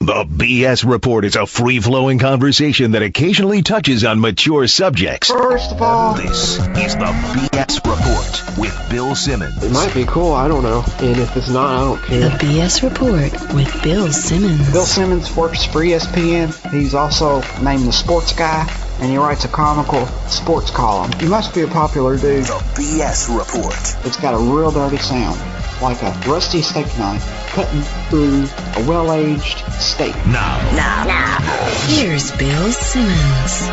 The BS Report is a free-flowing conversation that occasionally touches on mature subjects. First of all, This is the BS Report with Bill Simmons. it might be cool, I don't know. And if it's not, I don't care. The BS Report with Bill Simmons. Bill Simmons works for ESPN. He's also named the Sports Guy, and he writes a comical sports column. He must be a popular dude. The BS Report. It's got a real dirty sound, like a rusty steak knife cutting through a well-aged steak. Now. Here's Bill Simmons.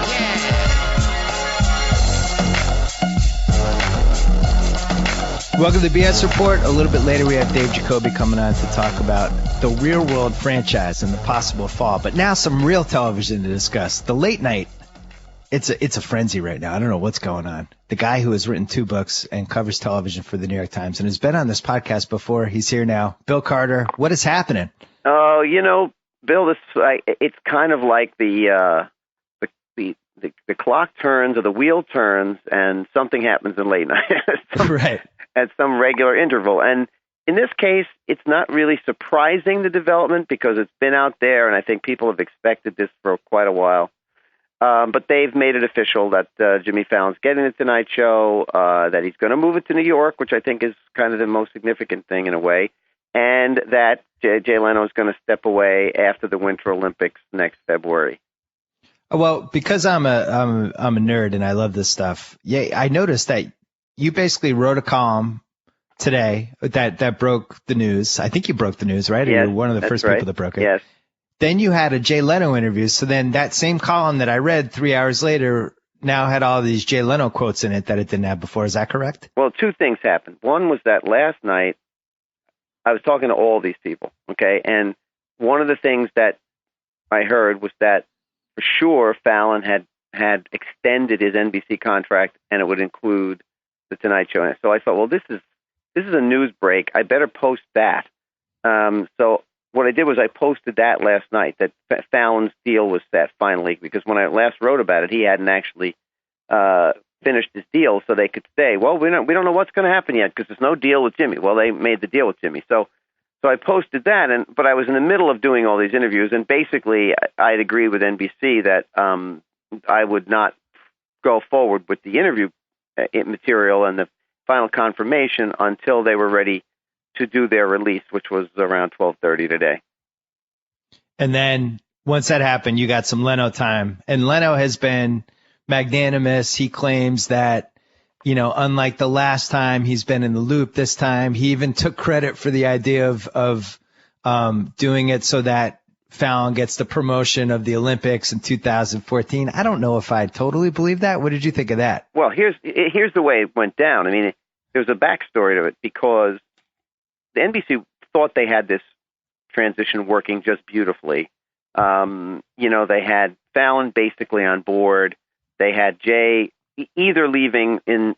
Welcome to the BS Report. A little bit later, we have David Jacoby coming on to talk about the Real World franchise and the possible fall. But now some real television to discuss. The late night. It's a frenzy right now. I don't know what's going on. The guy who has written 2 books and covers television for the New York Times and has been on this podcast before. He's here now. Bill Carter, what is happening? Oh, Bill, it's kind of like the clock turns or the wheel turns and something happens in late night Right. at some regular interval. And in this case, it's not really surprising, the development, because it's been out there, and I think people have expected this for quite a while. But they've made it official that Jimmy Fallon's getting the Tonight Show, that he's going to move it to New York, which I think is kind of the most significant thing in a way, and that Jay Leno is going to step away after the Winter Olympics next February. Well, because I'm a nerd and I love this stuff. Yeah, I noticed that you basically wrote a column today that broke the news. I think you broke the news, right? Or Yes, you were one of the first right. people that broke it. Yes. Then you had a Jay Leno interview. So then that same column that I read 3 hours later now had all these Jay Leno quotes in it that it didn't have before. Is that correct? Well, 2 things happened. One was that last night I was talking to all these people, okay? And one of the things that I heard was that for sure Fallon had extended his NBC contract, and it would include the Tonight Show. And so I thought, well, this is a news break. I better post that. So what I did was I posted that last night, that Fallon's deal was set finally, because when I last wrote about it, he hadn't actually finished his deal, so they could say, well, we don't know what's going to happen yet because there's no deal with Jimmy. Well, they made the deal with Jimmy. So I posted that, but I was in the middle of doing all these interviews, and basically I'd agreed with NBC that I would not go forward with the interview material and the final confirmation until they were ready to do their release, which was around 12:30 today. And then once that happened, you got some Leno time. And Leno has been magnanimous. He claims that, unlike the last time, he's been in the loop this time. He even took credit for the idea of doing it so that Fallon gets the promotion of the Olympics in 2014. I don't know if I totally believe that. What did you think of that? Well, here's the way it went down. I mean, there's a backstory to it, because the NBC thought they had this transition working just beautifully. They had Fallon basically on board. They had Jay either leaving in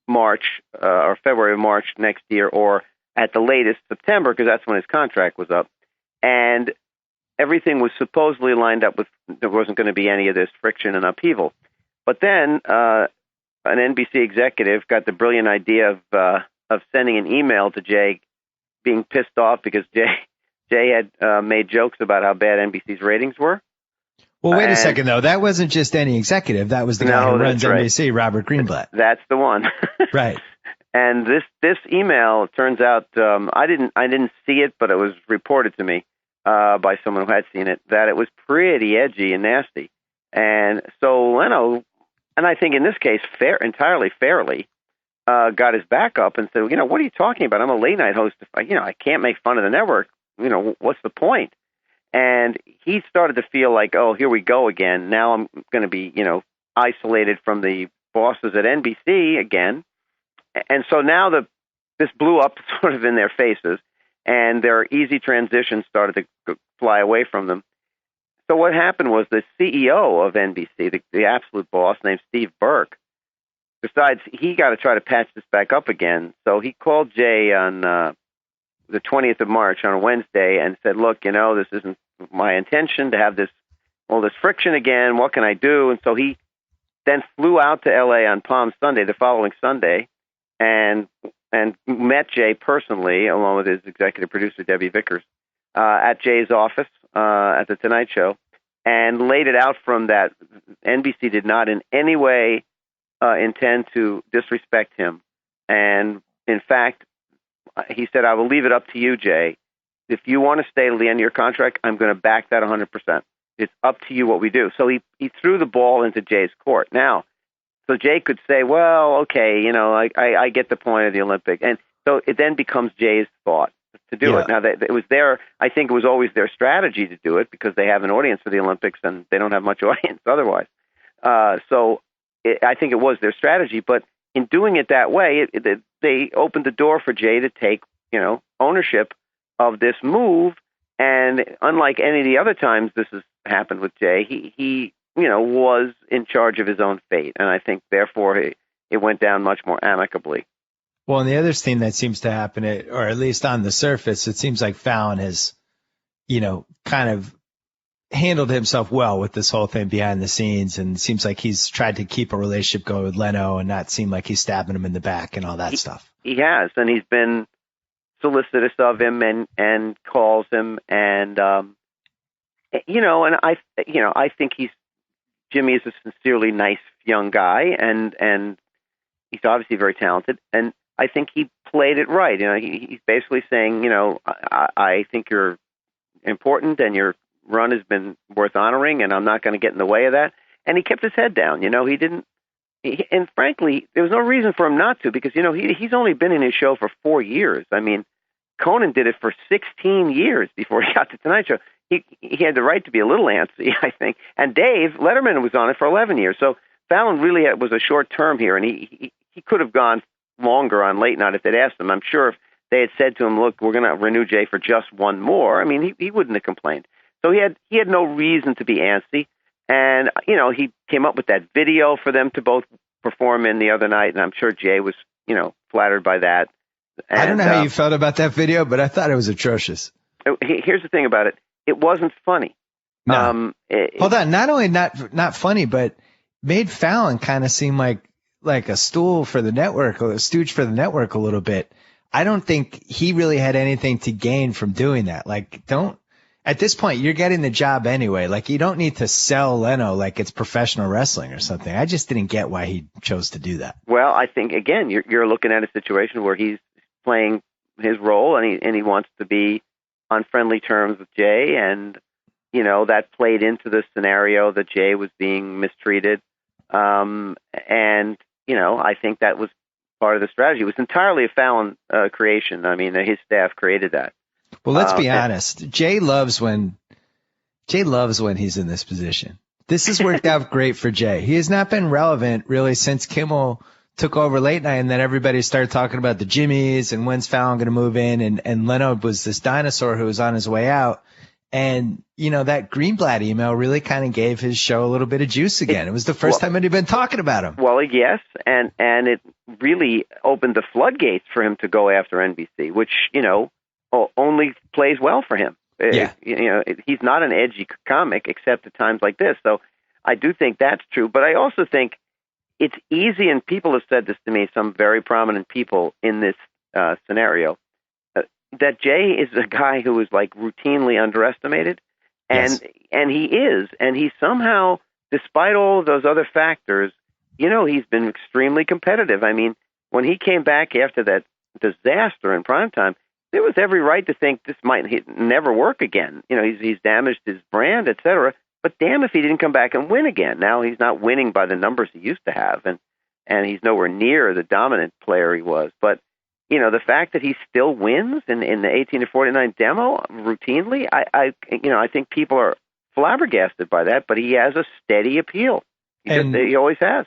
March or February or March next year, or at the latest September, because that's when his contract was up. And everything was supposedly lined up with, there wasn't going to be any of this friction and upheaval. But then an NBC executive got the brilliant idea of sending an email to Jay, being pissed off because Jay had made jokes about how bad NBC's ratings were. Well, wait a second, though. That wasn't just any executive. That was the guy who runs NBC, Robert Greenblatt. That's the one. Right. And this email, turns out, I didn't see it, but it was reported to me by someone who had seen it, that it was pretty edgy and nasty. And so Leno, and I think in this case, entirely fairly, got his back up and said, what are you talking about? I'm a late night host. I can't make fun of the network. What's the point? And he started to feel like, oh, here we go again. Now I'm going to be, isolated from the bosses at NBC again. And so now this blew up sort of in their faces, and their easy transition started to fly away from them. So what happened was the CEO of NBC, the absolute boss, named Steve Burke, decides he got to try to patch this back up again. So he called Jay on the 20th of March on a Wednesday and said, look, this isn't my intention to have all this friction again. What can I do? And so he then flew out to L.A. on Palm Sunday, the following Sunday, and met Jay personally, along with his executive producer, Debbie Vickers, at Jay's office at the Tonight Show and laid it out from that NBC did not in any way intend to disrespect him. And in fact, he said, I will leave it up to you, Jay. If you want to stay till the end of your contract, I'm going to back that 100%. It's up to you what we do. So he threw the ball into Jay's court. Now, so Jay could say, well, okay, you know, I get the point of the Olympic. And so it then becomes Jay's thought to do it. Now, it was I think it was always their strategy to do it because they have an audience for the Olympics and they don't have much audience otherwise. I think it was their strategy. But in doing it that way, they opened the door for Jay to take, you know, ownership of this move. And unlike any of the other times this has happened with Jay, he you know, was in charge of his own fate. And I think, therefore, it went down much more amicably. Well, and the other thing that seems to happen, or at least on the surface, it seems like Fallon has, you know, kind of handled himself well with this whole thing behind the scenes. And it seems like he's tried to keep a relationship going with Leno and not seem like he's stabbing him in the back and all that stuff. He has. And he's been solicitous of him and calls him. And, you know, and I think Jimmy is a sincerely nice young guy, and he's obviously very talented. And I think he played it right. You know, he's basically saying, you know, I think you're important and your run has been worth honoring, and I'm not going to get in the way of that. And he kept his head down. You know, and frankly, there was no reason for him not to, because, you know, he's only been in his show for 4 years. I mean, Conan did it for 16 years before he got to Tonight Show. He had the right to be a little antsy, I think. And Dave Letterman was on it for 11 years. So Fallon really was a short term here, and he could have gone longer on Late Night if they'd asked him. I'm sure if they had said to him, look, we're going to renew Jay for just one more, I mean, he wouldn't have complained. So he had no reason to be antsy. And, you know, he came up with that video for them to both perform in the other night, and I'm sure Jay was, you know, flattered by that. And, I don't know how you felt about that video, but I thought it was atrocious. Here's the thing about it. It wasn't funny. No. Hold on. Not only not funny, but made Fallon kind of seem like a stool for the network, or a stooge for the network a little bit. I don't think he really had anything to gain from doing that. Like, at this point, you're getting the job anyway. Like, you don't need to sell Leno like it's professional wrestling or something. I just didn't get why he chose to do that. Well, I think, again, you're looking at a situation where he's playing his role and he wants to be on friendly terms with Jay, and, you know, that played into the scenario that Jay was being mistreated. And, you know, I think that was part of the strategy. It was entirely a Fallon creation. I mean, his staff created that. Well, let's be honest. Jay loves when he's in this position. This has worked out great for Jay. He has not been relevant really since Kimmel took over Late Night, and then everybody started talking about the Jimmys and when's Fallon going to move in, and Leno was this dinosaur who was on his way out. And, you know, that Greenblatt email really kind of gave his show a little bit of juice again. It was the first time anyone had been talking about him. Well, yes, and it really opened the floodgates for him to go after NBC, which, you know, only plays well for him. Yeah. You know, he's not an edgy comic except at times like this. So I do think that's true. But I also think it's easy, and people have said this to me, some very prominent people in this scenario, that Jay is a guy who is like routinely underestimated, and he is, and he somehow, despite all of those other factors, you know, he's been extremely competitive. I mean, when he came back after that disaster in primetime, there was every right to think this might never work again. You know, he's damaged his brand, etc. But damn if he didn't come back and win again. Now he's not winning by the numbers he used to have, and he's nowhere near the dominant player he was. But, you know, the fact that he still wins in the 18 to 49 demo routinely, I think people are flabbergasted by that. But he has a steady appeal. He always has.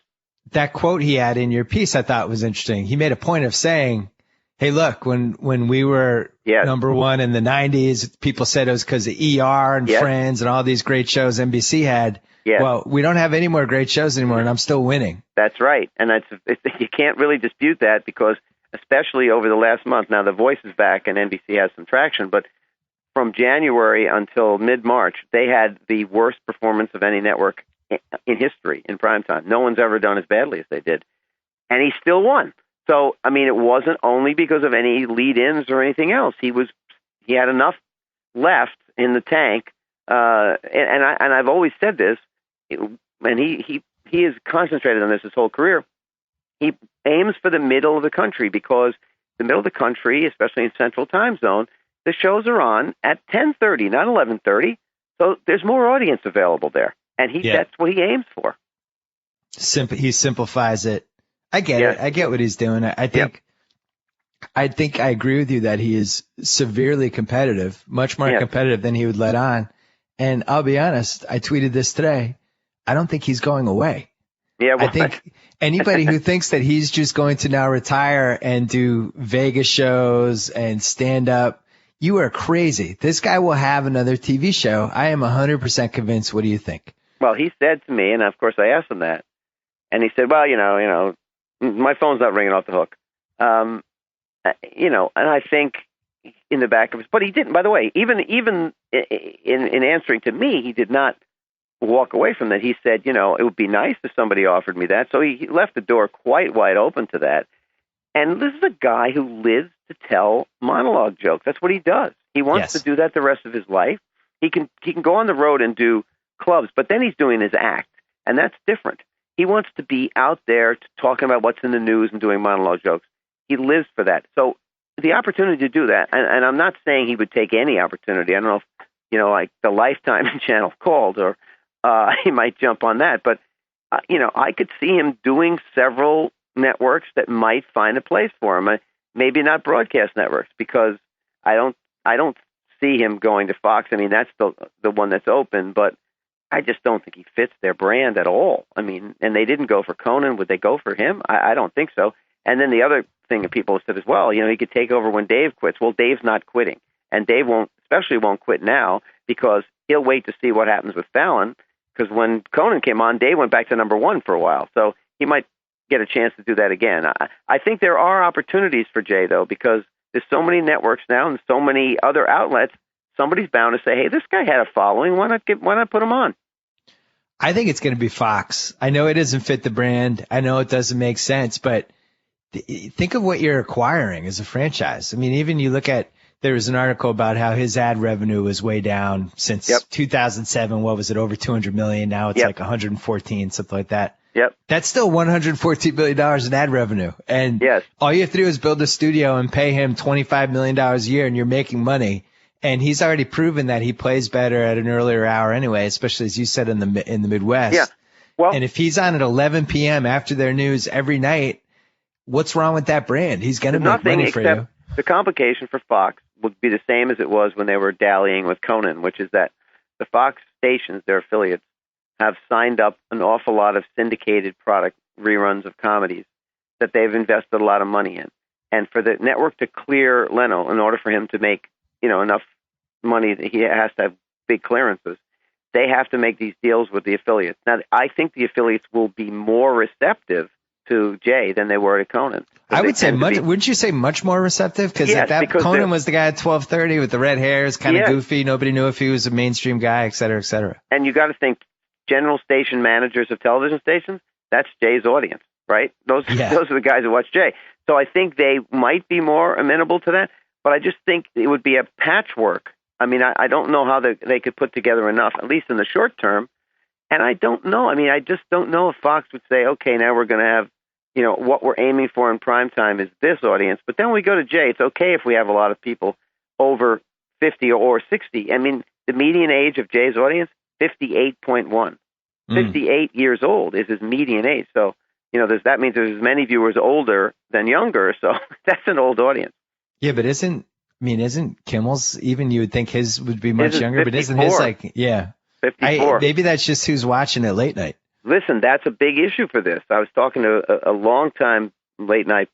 That quote he had in your piece, I thought was interesting. He made a point of saying, hey, look, when we were number one in the 90s, people said it was because of ER and Friends and all these great shows NBC had. Yes. Well, we don't have any more great shows anymore, and I'm still winning. That's right. And you can't really dispute that, because especially over the last month, now The Voice is back and NBC has some traction, but from January until mid-March, they had the worst performance of any network in history in primetime. No one's ever done as badly as they did. And he still won. So, I mean, it wasn't only because of any lead-ins or anything else. He had enough left in the tank and I've always said this, and he has concentrated on this his whole career. He aims for the middle of the country because the middle of the country, especially in Central Time Zone, the shows are on at 10:30, not 11:30. So there's more audience available there, and that's what he aims for. He simplifies it. I get it. I get what he's doing. I think I agree with you that he is severely competitive, much more competitive than he would let on. And I'll be honest, I tweeted this today. I don't think he's going away. Yeah, well, I think anybody who thinks that he's just going to now retire and do Vegas shows and stand up, you are crazy. This guy will have another TV show. I am 100% convinced. What do you think? Well, he said to me, and of course I asked him that, and he said, well, you know, my phone's not ringing off the hook. And I think in the back of his, but he didn't, by the way, even in answering to me, he did not walk away from that. He said, you know, it would be nice if somebody offered me that. So he left the door quite wide open to that. And this is a guy who lives to tell monologue jokes. That's what he does. He wants to do that the rest of his life. He can go on the road and do clubs, but then he's doing his act, and that's different. He wants to be out there talking about what's in the news and doing monologue jokes. He lives for that. So the opportunity to do that, and I'm not saying he would take any opportunity. I don't know if, you know, like the Lifetime channel called, or he might jump on that. But, you know, I could see him doing several networks that might find a place for him. Maybe not broadcast networks, because I don't see him going to Fox. I mean, that's the one that's open, but I just don't think he fits their brand at all. I mean, and they didn't go for Conan. Would they go for him? I don't think so. And then the other thing that people have said as well, you know, he could take over when Dave quits. Well, Dave's not quitting, and Dave won't quit now, because he'll wait to see what happens with Fallon. Because when Conan came on, Dave went back to number one for a while, so he might get a chance to do that again. I think there are opportunities for Jay, though, because there's so many networks now and so many other outlets. Somebody's bound to say, "Hey, this guy had a following. Why not put him on?" I think it's going to be Fox. I know it doesn't fit the brand. I know it doesn't make sense, but think of what you're acquiring as a franchise. I mean, even you look at, there was an article about how his ad revenue was way down since 2007. What was it? Over 200 million. Now it's like 114, something like that. Yep. That's still $114 billion in ad revenue. And all you have to do is build a studio and pay him $25 million a year, and you're making money. And he's already proven that he plays better at an earlier hour anyway, especially as you said in the Midwest. Yeah. Well, and if he's on at 11 p.m. after their news every night, what's wrong with that brand? He's going to make money for you. The complication for Fox would be the same as it was when they were dallying with Conan, which is that the Fox stations, their affiliates, have signed up an awful lot of syndicated product reruns of comedies that they've invested a lot of money in. And for the network to clear Leno, in order for him to make, you know, enough money, that he has to have big clearances, they have to make these deals with the affiliates. Now, I think the affiliates will be more receptive to Jay than they were to Conan. I would say wouldn't you say much more receptive? Because Conan was the guy at 12:30 with the red hair, is kind of goofy. Nobody knew if he was a mainstream guy, et cetera, et cetera. And you got to think, general station managers of television stations, that's Jay's audience, right? Those are the guys who watch Jay. So I think they might be more amenable to that, but I just think it would be a patchwork. I mean, I don't know how they could put together enough, at least in the short term. And I don't know. I mean, I just don't know if Fox would say, okay, now we're going to have, you know, what we're aiming for in prime time is this audience. But then when we go to Jay, it's okay if we have a lot of people over 50 or 60. I mean, the median age of Jay's audience, 58.1. 58 years old is his median age. So, you know, that means there's as many viewers older than younger. So that's an old audience. Yeah, but isn't Kimmel's, even you would think his would be much younger, 54. but isn't his like, 54. Maybe that's just who's watching it late night. Listen, that's a big issue for this. I was talking to a long-time late-night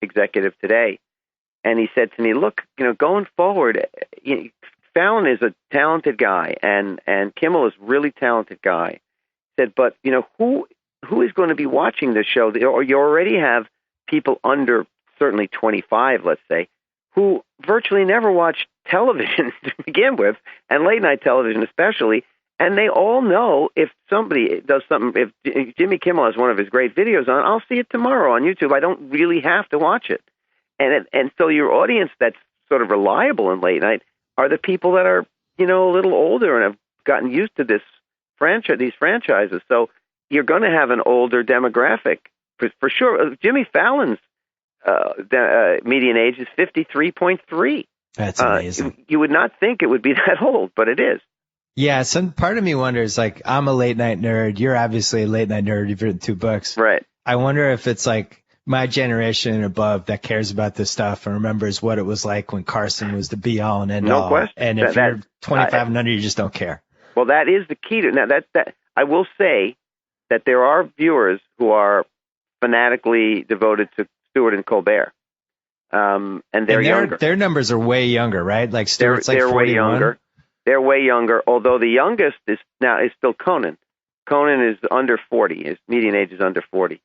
executive today, and he said to me, look, you know, going forward, Fallon is a talented guy, and Kimmel is a really talented guy. He said, but, you know, who is going to be watching this show? Or you already have people under, certainly 25, let's say, who virtually never watch television to begin with, and late-night television especially. And they all know if somebody does something, if Jimmy Kimmel has one of his great videos on, I'll see it tomorrow on YouTube. I don't really have to watch it. And so your audience that's sort of reliable in late night are the people that are, you know, a little older and have gotten used to these franchises. So you're going to have an older demographic for sure. Jimmy Fallon's median age is 53.3. That's amazing. You would not think it would be that old, but it is. Yeah, some part of me wonders, like, I'm a late night nerd. You're obviously a late night nerd. You've written 2 books. Right. I wonder if it's like my generation and above that cares about this stuff and remembers what it was like when Carson was the be all and end all. No question. And if you're 25 and under, you just don't care. Well, that is the key to now. That I will say that there are viewers who are fanatically devoted to Stewart and Colbert, and they're younger. Their numbers are way younger, right? Like Stewart's like 41. Way younger. They're way younger. Although the youngest is still Conan. Conan is under 40. His median age is under 40.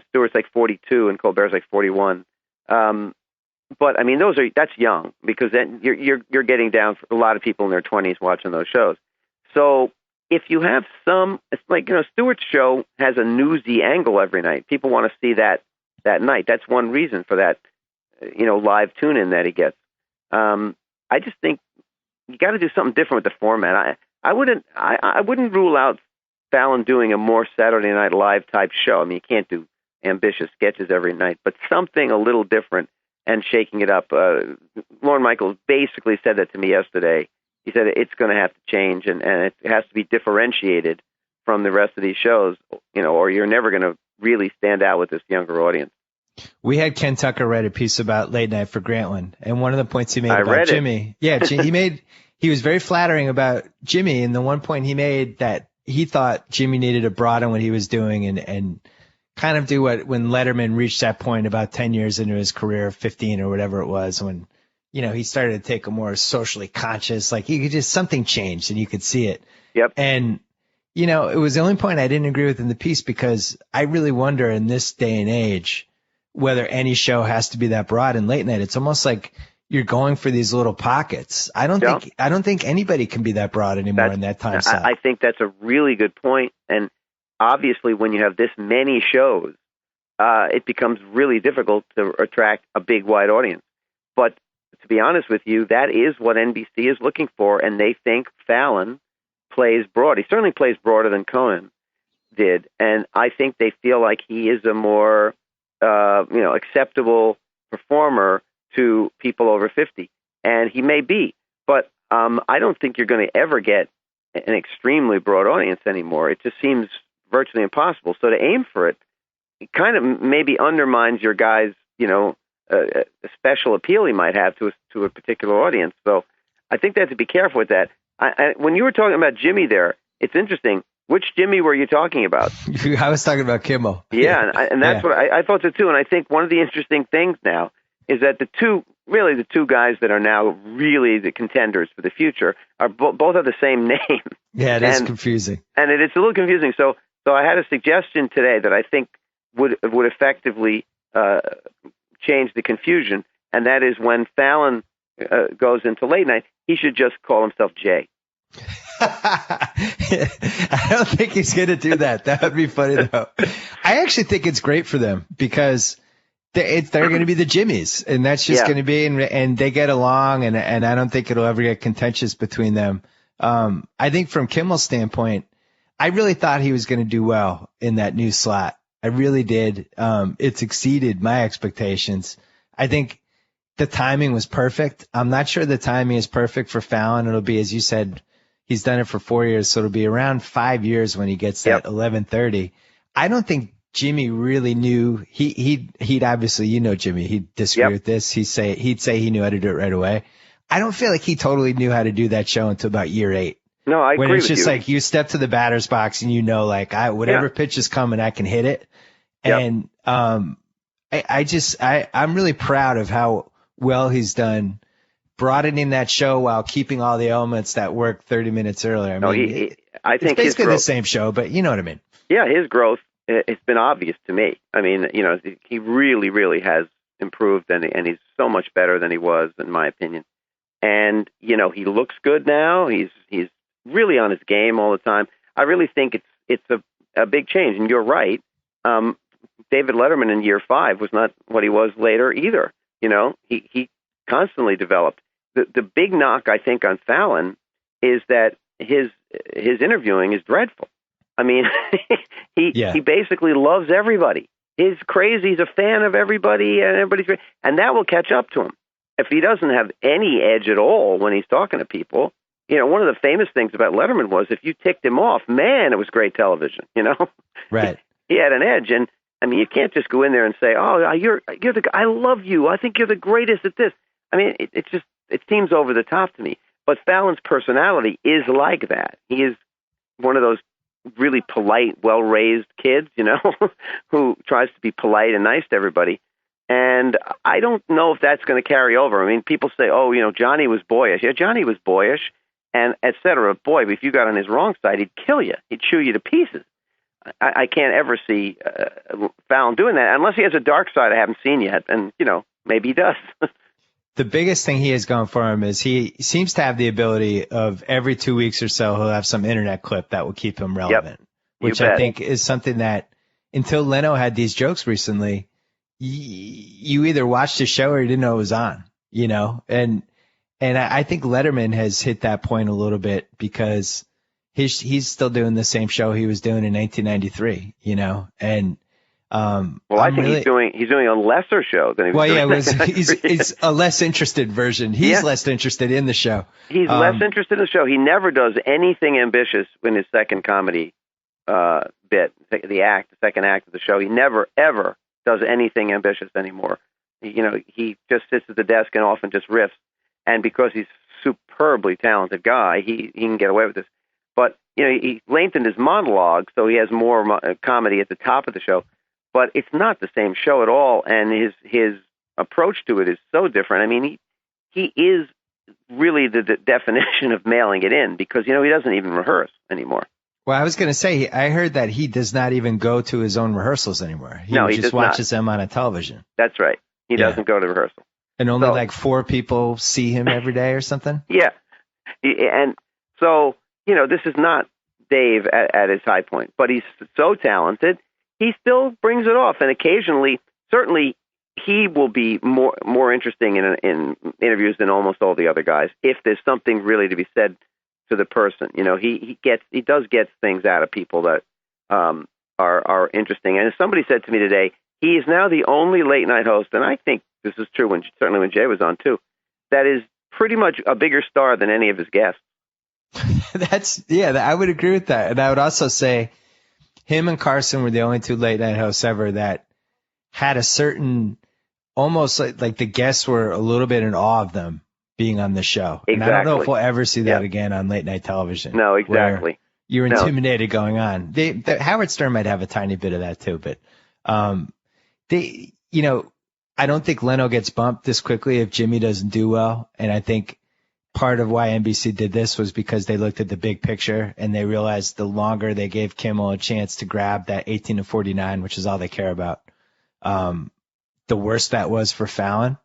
Stewart's like 42 and Colbert's like 41. But I mean, that's young, because then you're getting down for a lot of people in their 20s watching those shows. So if you have it's like, Stewart's show has a newsy angle every night. People want to see that night. That's one reason for that, live tune in that he gets. I just think you got to do something different with the format. I wouldn't rule out Fallon doing a more Saturday Night Live type show. I mean, you can't do ambitious sketches every night, but something a little different and shaking it up. Lorne Michaels basically said that to me yesterday. He said it's going to have to change, and it has to be differentiated from the rest of these shows, or you're never going to really stand out with this younger audience. We had Ken Tucker write a piece about late night for Grantland, and one of the points he made about Jimmy, he was very flattering about Jimmy, and the one point he made that he thought Jimmy needed a broaden what he was doing and kind of do when Letterman reached that point about 10 years into his career, 15 or whatever it was, when, he started to take a more socially conscious, like you could just, something changed and you could see it. Yep. And, it was the only point I didn't agree with in the piece, because I really wonder in this day and age whether any show has to be that broad in late night. It's almost like you're going for these little pockets. I don't think anybody can be that broad anymore in that time slot. I think that's a really good point. And obviously, when you have this many shows, it becomes really difficult to attract a big, wide audience. But to be honest with you, that is what NBC is looking for, and they think Fallon plays broad. He certainly plays broader than Conan did, and I think they feel like he is a more acceptable performer to people over 50, and he may be, but I don't think you're going to ever get an extremely broad audience anymore. It just seems virtually impossible. So to aim for it kind of maybe undermines your guy's, a special appeal he might have to a particular audience. So I think they have to be careful with that. When you were talking about Jimmy there, it's interesting. Which Jimmy were you talking about? I was talking about Kimmel. Yeah, and that's what I thought so too. And I think one of the interesting things now is that the two guys that are now really the contenders for the future are both have the same name. Yeah, it is confusing. And it's a little confusing. So I had a suggestion today that I think would effectively change the confusion, and that is when Fallon goes into late night, he should just call himself Jay. I don't think he's going to do that. That would be funny, though. I actually think it's great for them, because they're going to be the Jimmies, and that's just going to be, and they get along, and I don't think it'll ever get contentious between them. I think from Kimmel's standpoint, I really thought he was going to do well in that new slot. I really did. It's exceeded my expectations. I think the timing was perfect. I'm not sure the timing is perfect for Fallon. It'll be, as you said, he's done it for 4 years, so it'll be around 5 years when he gets that 11:30. I don't think Jimmy really knew. He'd obviously, Jimmy, he'd disagree with this. He'd say he knew how to do it right away. I don't feel like he totally knew how to do that show until about year 8. No, I agree with you. When it's just like you step to the batter's box and whatever pitch is coming, I can hit it. And I'm really proud of how well he's done broadening that show while keeping all the elements that worked 30 minutes earlier. I think it's basically the same show, but you know what I mean. Yeah, his growth, it's been obvious to me. I mean, he really, really has improved, and he's so much better than he was, in my opinion. And, he looks good now. He's really on his game all the time. I really think it's a big change. And you're right. David Letterman in year 5 was not what he was later either. He constantly developed. The big knock, I think, on Fallon is that his interviewing is dreadful. I mean, he basically loves everybody. He's crazy. He's a fan of everybody, and everybody's great. And that will catch up to him. If he doesn't have any edge at all when he's talking to people, one of the famous things about Letterman was if you ticked him off, man, it was great television. Right. He had an edge, and I mean, you can't just go in there and say, "Oh, you're the I love you. I think you're the greatest at this." I mean, it seems over the top to me. But Fallon's personality is like that. He is one of those really polite, well-raised kids, who tries to be polite and nice to everybody. And I don't know if that's going to carry over. I mean, people say, "Oh, Johnny was boyish." Yeah, Johnny was boyish, and et cetera. Boy, if you got on his wrong side, he'd kill you. He'd chew you to pieces. I can't ever see Fallon doing that unless he has a dark side I haven't seen yet, and maybe he does. The biggest thing he has going for him is he seems to have the ability of every 2 weeks or so he'll have some internet clip that will keep him relevant, which I think is something that until Leno had these jokes recently, you either watched the show or you didn't know it was on, and I think Letterman has hit that point a little bit because he's still doing the same show he was doing in 1993, and I think he's doing a lesser show than he was doing. Well, he's a less interested version. He's less interested in the show. He's less interested in the show. He never does anything ambitious in his second comedy bit, the second act of the show. He never, ever does anything ambitious anymore. He just sits at the desk and often just riffs. And because he's a superbly talented guy, he can get away with this. But, he lengthened his monologue, so he has more comedy at the top of the show. But it's not the same show at all, and his approach to it is so different. I mean, he is really the definition of mailing it in because, he doesn't even rehearse anymore. Well, I was going to say, I heard that he does not even go to his own rehearsals anymore. He just watches them on a television. That's right. He doesn't go to rehearsal. And only like 4 people see him every day or something? Yeah. And so, this is not Dave at his high point, but he's so talented. He still brings it off. And occasionally, certainly, he will be more interesting in interviews than almost all the other guys if there's something really to be said to the person. He does get things out of people that are interesting. And as somebody said to me today, he is now the only late night host, and I think this is true certainly when Jay was on too, that is pretty much a bigger star than any of his guests. I would agree with that. And I would also say him and Carson were the only 2 late night hosts ever that had a certain, almost like the guests were a little bit in awe of them being on the show. Exactly. And I don't know if we'll ever see that again on late night television. No, exactly. You're intimidated going on. Howard Stern might have a tiny bit of that too, but I don't think Leno gets bumped this quickly if Jimmy doesn't do well. And I think part of why NBC did this was because they looked at the big picture and they realized the longer they gave Kimmel a chance to grab that 18 to 49, which is all they care about, the worse that was for Fallon.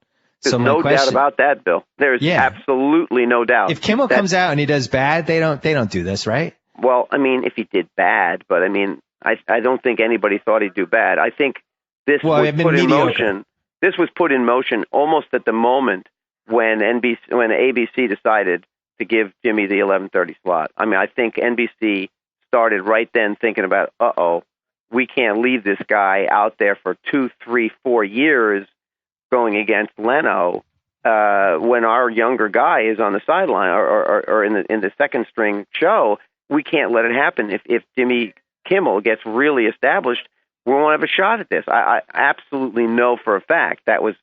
There's no doubt about that, Bill. There's absolutely no doubt. If Kimmel comes out and he does bad, they don't do this, right? Well, I mean, if he did bad, but I mean, I don't think anybody thought he'd do bad. I think this was put in motion. This was put in motion almost at the moment when ABC decided to give Jimmy the 11:30 slot. I mean, I think NBC started right then thinking about, we can't leave this guy out there for 2, 3, 4 years going against Leno when our younger guy is on the sideline or in the second string show. We can't let it happen. If Jimmy Kimmel gets really established, we won't have a shot at this. I absolutely know for a fact that was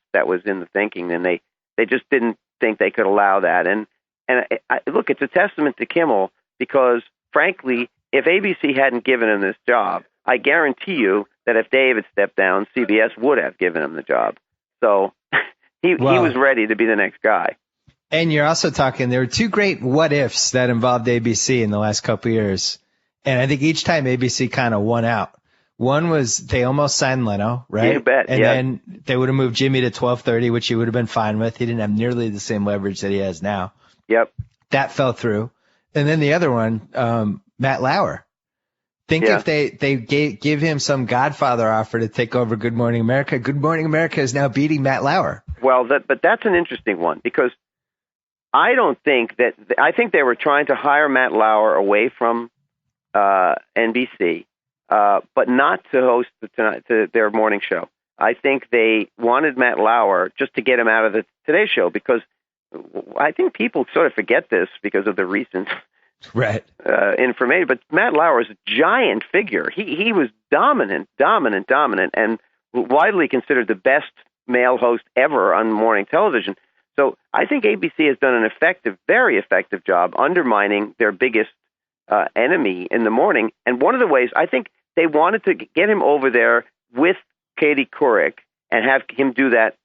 in the thinking, and they just didn't think they could allow that. And look, it's a testament to Kimmel because, frankly, if ABC hadn't given him this job, I guarantee you that if David stepped down, CBS would have given him the job. So he was ready to be the next guy. And you're also talking, there were 2 great what ifs that involved ABC in the last couple of years. And I think each time ABC kind of won out. One was they almost signed Leno, right? You bet. And then they would have moved Jimmy to 12:30, which he would have been fine with. He didn't have nearly the same leverage that he has now. Yep. That fell through. And then the other one, Matt Lauer. If they give him some Godfather offer to take over Good Morning America. Good Morning America is now beating Matt Lauer. Well, but that's an interesting one because I don't think that. I think they were trying to hire Matt Lauer away from NBC, but not to host their morning show. I think they wanted Matt Lauer just to get him out of the Today Show, because I think people sort of forget this because of the recent information. But Matt Lauer is a giant figure. He was dominant, and widely considered the best male host ever on morning television. So I think ABC has done an very effective job undermining their biggest enemy in the morning. And one of the ways, I think they wanted to get him over there with Katie Couric and have him do that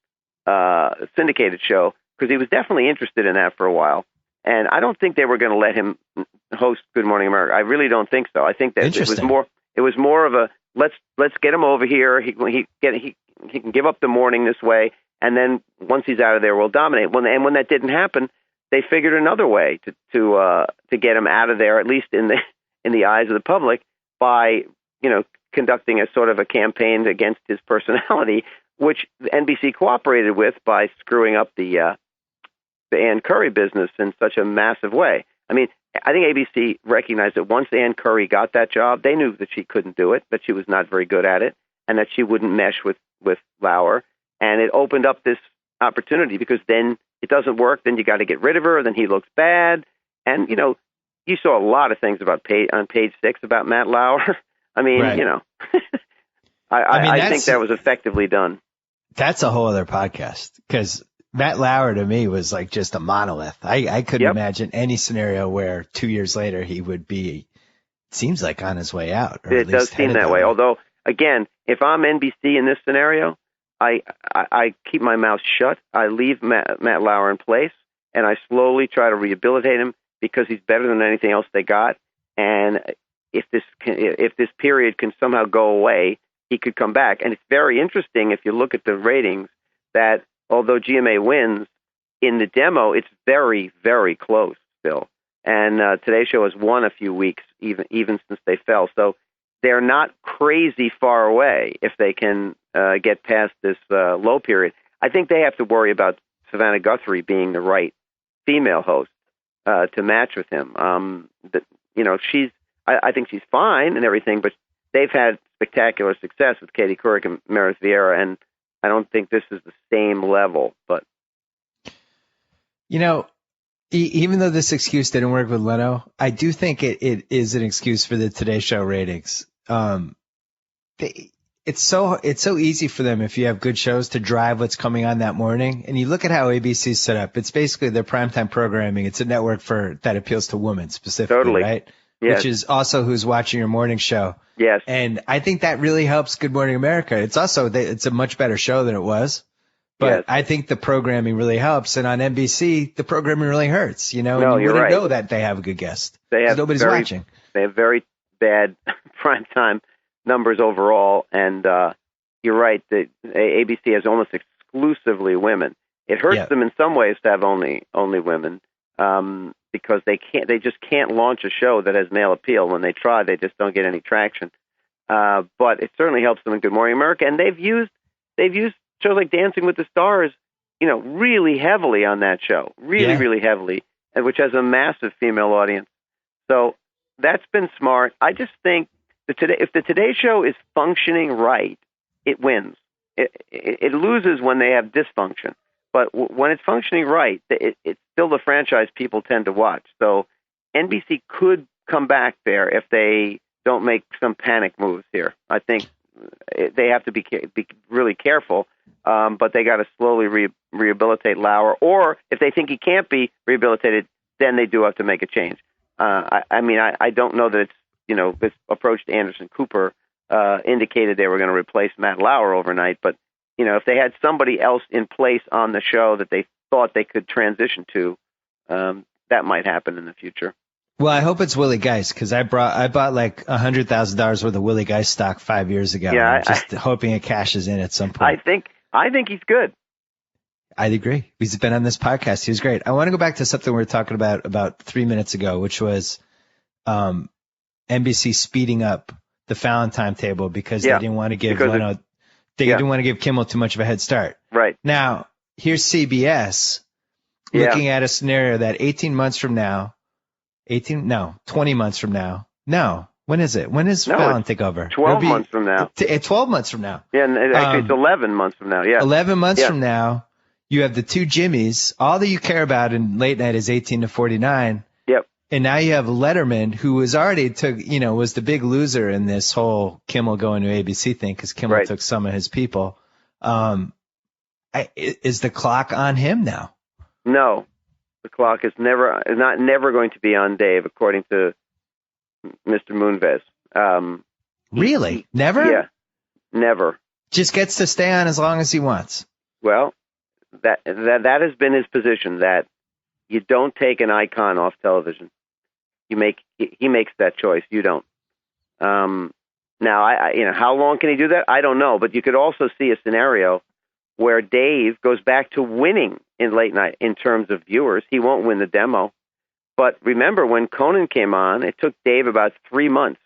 syndicated show, because he was definitely interested in that for a while. And I don't think they were going to let him host Good Morning America. I really don't think so. I think that it was more of a let's get him over here. He can give up the morning this way, and then once he's out of there, we'll dominate. When that didn't happen, they figured another way to get him out of there, at least in the eyes of the public, by conducting a sort of a campaign against his personality, which NBC cooperated with by screwing up the Ann Curry business in such a massive way. I mean, I think ABC recognized that once Ann Curry got that job, they knew that she couldn't do it, that she was not very good at it, and that she wouldn't mesh with Lauer. And it opened up this opportunity, because then it doesn't work, then you got to get rid of her, then he looks bad. And, you saw a lot of things on page 6 about Matt Lauer. I mean, I think that was effectively done. That's a whole other podcast, because Matt Lauer to me was like just a monolith. I couldn't imagine any scenario where 2 years later he would be, it seems like, on his way out. Or it does seem that way. Although, again, if I'm NBC in this scenario, I keep my mouth shut. I leave Matt Lauer in place, and I slowly try to rehabilitate him, because he's better than anything else they got. And if this period can somehow go away, he could come back. And it's very interesting, if you look at the ratings, that although GMA wins, in the demo, it's very, very close still. And Today Show has won a few weeks, even since they fell. So they're not crazy far away if they can get past this low period. I think they have to worry about Savannah Guthrie being the right female host to match with him. I think she's fine and everything, but they've had spectacular success with Katie Couric and Meredith Vieira, and I don't think this is the same level. But even though this excuse didn't work with Leno, I do think it is an excuse for the Today Show ratings. It's so easy for them, if you have good shows, to drive what's coming on that morning. And you look at how ABC's set up. It's basically their primetime programming. It's a network that appeals to women specifically, totally. Right? Yes. Which is also who's watching your morning show. Yes. And I think that really helps Good Morning America. It's also, it's a much better show than it was. But yes. I think the programming really helps. And on NBC, the programming really hurts, and you wouldn't know that they have a good guest. Nobody's watching. They have very bad primetime numbers overall. And you're right, the ABC has almost exclusively women. It hurts them in some ways to have only women. Because they just can't launch a show that has male appeal. When they try, they just don't get any traction. But it certainly helps them in Good Morning America, and they've used shows like Dancing with the Stars, really heavily on that show, really heavily, and which has a massive female audience. So that's been smart. I just think if the Today Show is functioning right, it wins. It loses when they have dysfunction. But when it's functioning right, it's still the franchise people tend to watch. So NBC could come back there if they don't make some panic moves here. I think they have to be really careful, but they got to slowly rehabilitate Lauer. Or if they think he can't be rehabilitated, then they do have to make a change. I don't know that it's, this approach to Anderson Cooper indicated they were going to replace Matt Lauer overnight, but if they had somebody else in place on the show that they thought they could transition to, that might happen in the future. Well, I hope it's Willie Geist, because I bought like $100,000 worth of Willie Geist stock 5 years ago. Yeah, I'm just hoping it cashes in at some point. I think he's good. I agree. He's been on this podcast. He was great. I want to go back to something we were talking about 3 minutes ago, which was NBC speeding up the Fallon timetable because they didn't want to give Leno. They didn't want to give Kimmel too much of a head start. Right. Now, here's CBS, Yeah. looking at a scenario that 18 months from now, 20 months from now. No. When is it? When does Fallon take over? 12 months from now. 12 months from now. Yeah, and actually it's 11 months from now. Yeah. 11 months from now, you have the two Jimmys. All that you care about in late night is 18 to 49. Yep. And now you have Letterman, who was already was the big loser in this whole Kimmel going to ABC thing because Kimmel took some of his people. Is the clock on him now? No, the clock is never going to be on Dave, according to Mr. Moonves. Really? Never? Yeah, never. Just gets to stay on as long as he wants. Well, that has been his position, that you don't take an icon off television. He makes that choice. You don't. Now, how long can he do that? I don't know. But you could also see a scenario where Dave goes back to winning in late night in terms of viewers. He won't win the demo. But remember, when Conan came on, it took Dave about 3 months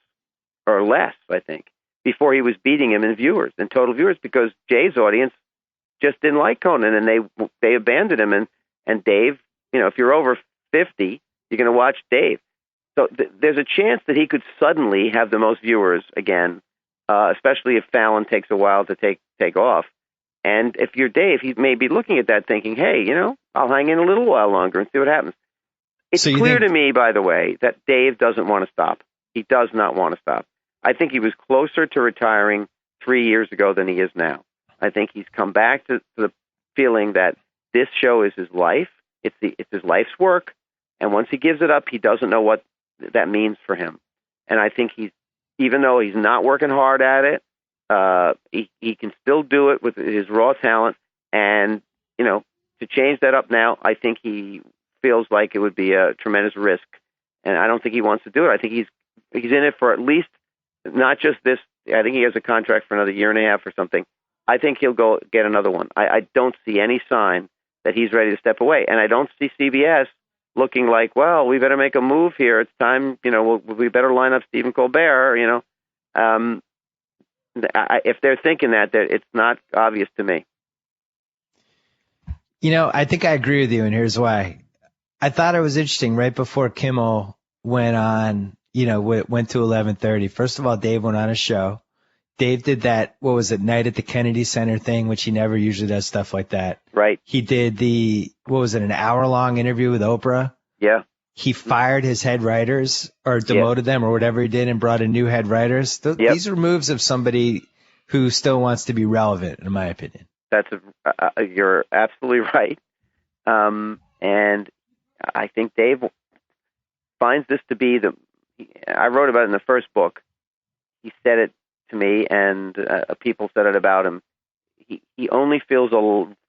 or less, I think, before he was beating him in viewers, in total viewers, because Jay's audience just didn't like Conan, and they abandoned him. And Dave, if you're over 50, you're going to watch Dave. So there's a chance that he could suddenly have the most viewers again, especially if Fallon takes a while to take off. And if you're Dave, he may be looking at that thinking, hey, I'll hang in a little while longer and see what happens. It's clear to me, by the way, that Dave doesn't want to stop. He does not want to stop. I think he was closer to retiring 3 years ago than he is now. I think he's come back to the feeling that this show is his life. It's his life's work. And once he gives it up, he doesn't know what that means for him. And I think even though he's not working hard at it, he can still do it with his raw talent. And, to change that up now, I think he feels like it would be a tremendous risk. And I don't think he wants to do it. I think he's in it for at least not just this. I think he has a contract for another year and a half or something. I think he'll go get another one. I don't see any sign that he's ready to step away. And I don't see CBS looking like, well, we better make a move here. It's time, we better line up Stephen Colbert, if they're thinking that, it's not obvious to me. I think I agree with you, and here's why. I thought it was interesting right before Kimmel went on, went to 11:30. First of all, Dave went on a show. Dave did that, what was it, Night at the Kennedy Center thing, which he never usually does stuff like that. Right. He did an hour-long interview with Oprah. Yeah. He fired his head writers or demoted them or whatever he did and brought in new head writers. These are moves of somebody who still wants to be relevant, in my opinion. You're absolutely right. And I think Dave finds this to be I wrote about it in the first book. He said it to me, and people said it about him. He only feels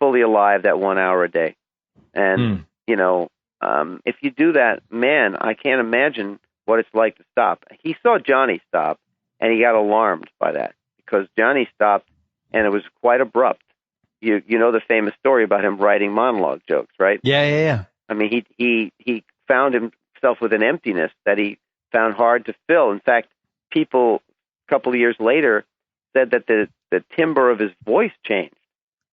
fully alive that 1 hour a day. And, if you do that, man, I can't imagine what it's like to stop. He saw Johnny stop, and he got alarmed by that because Johnny stopped, and it was quite abrupt. You know the famous story about him writing monologue jokes, right? Yeah. I mean, he found himself with an emptiness that he found hard to fill. In fact, people a couple of years later said that the timbre of his voice changed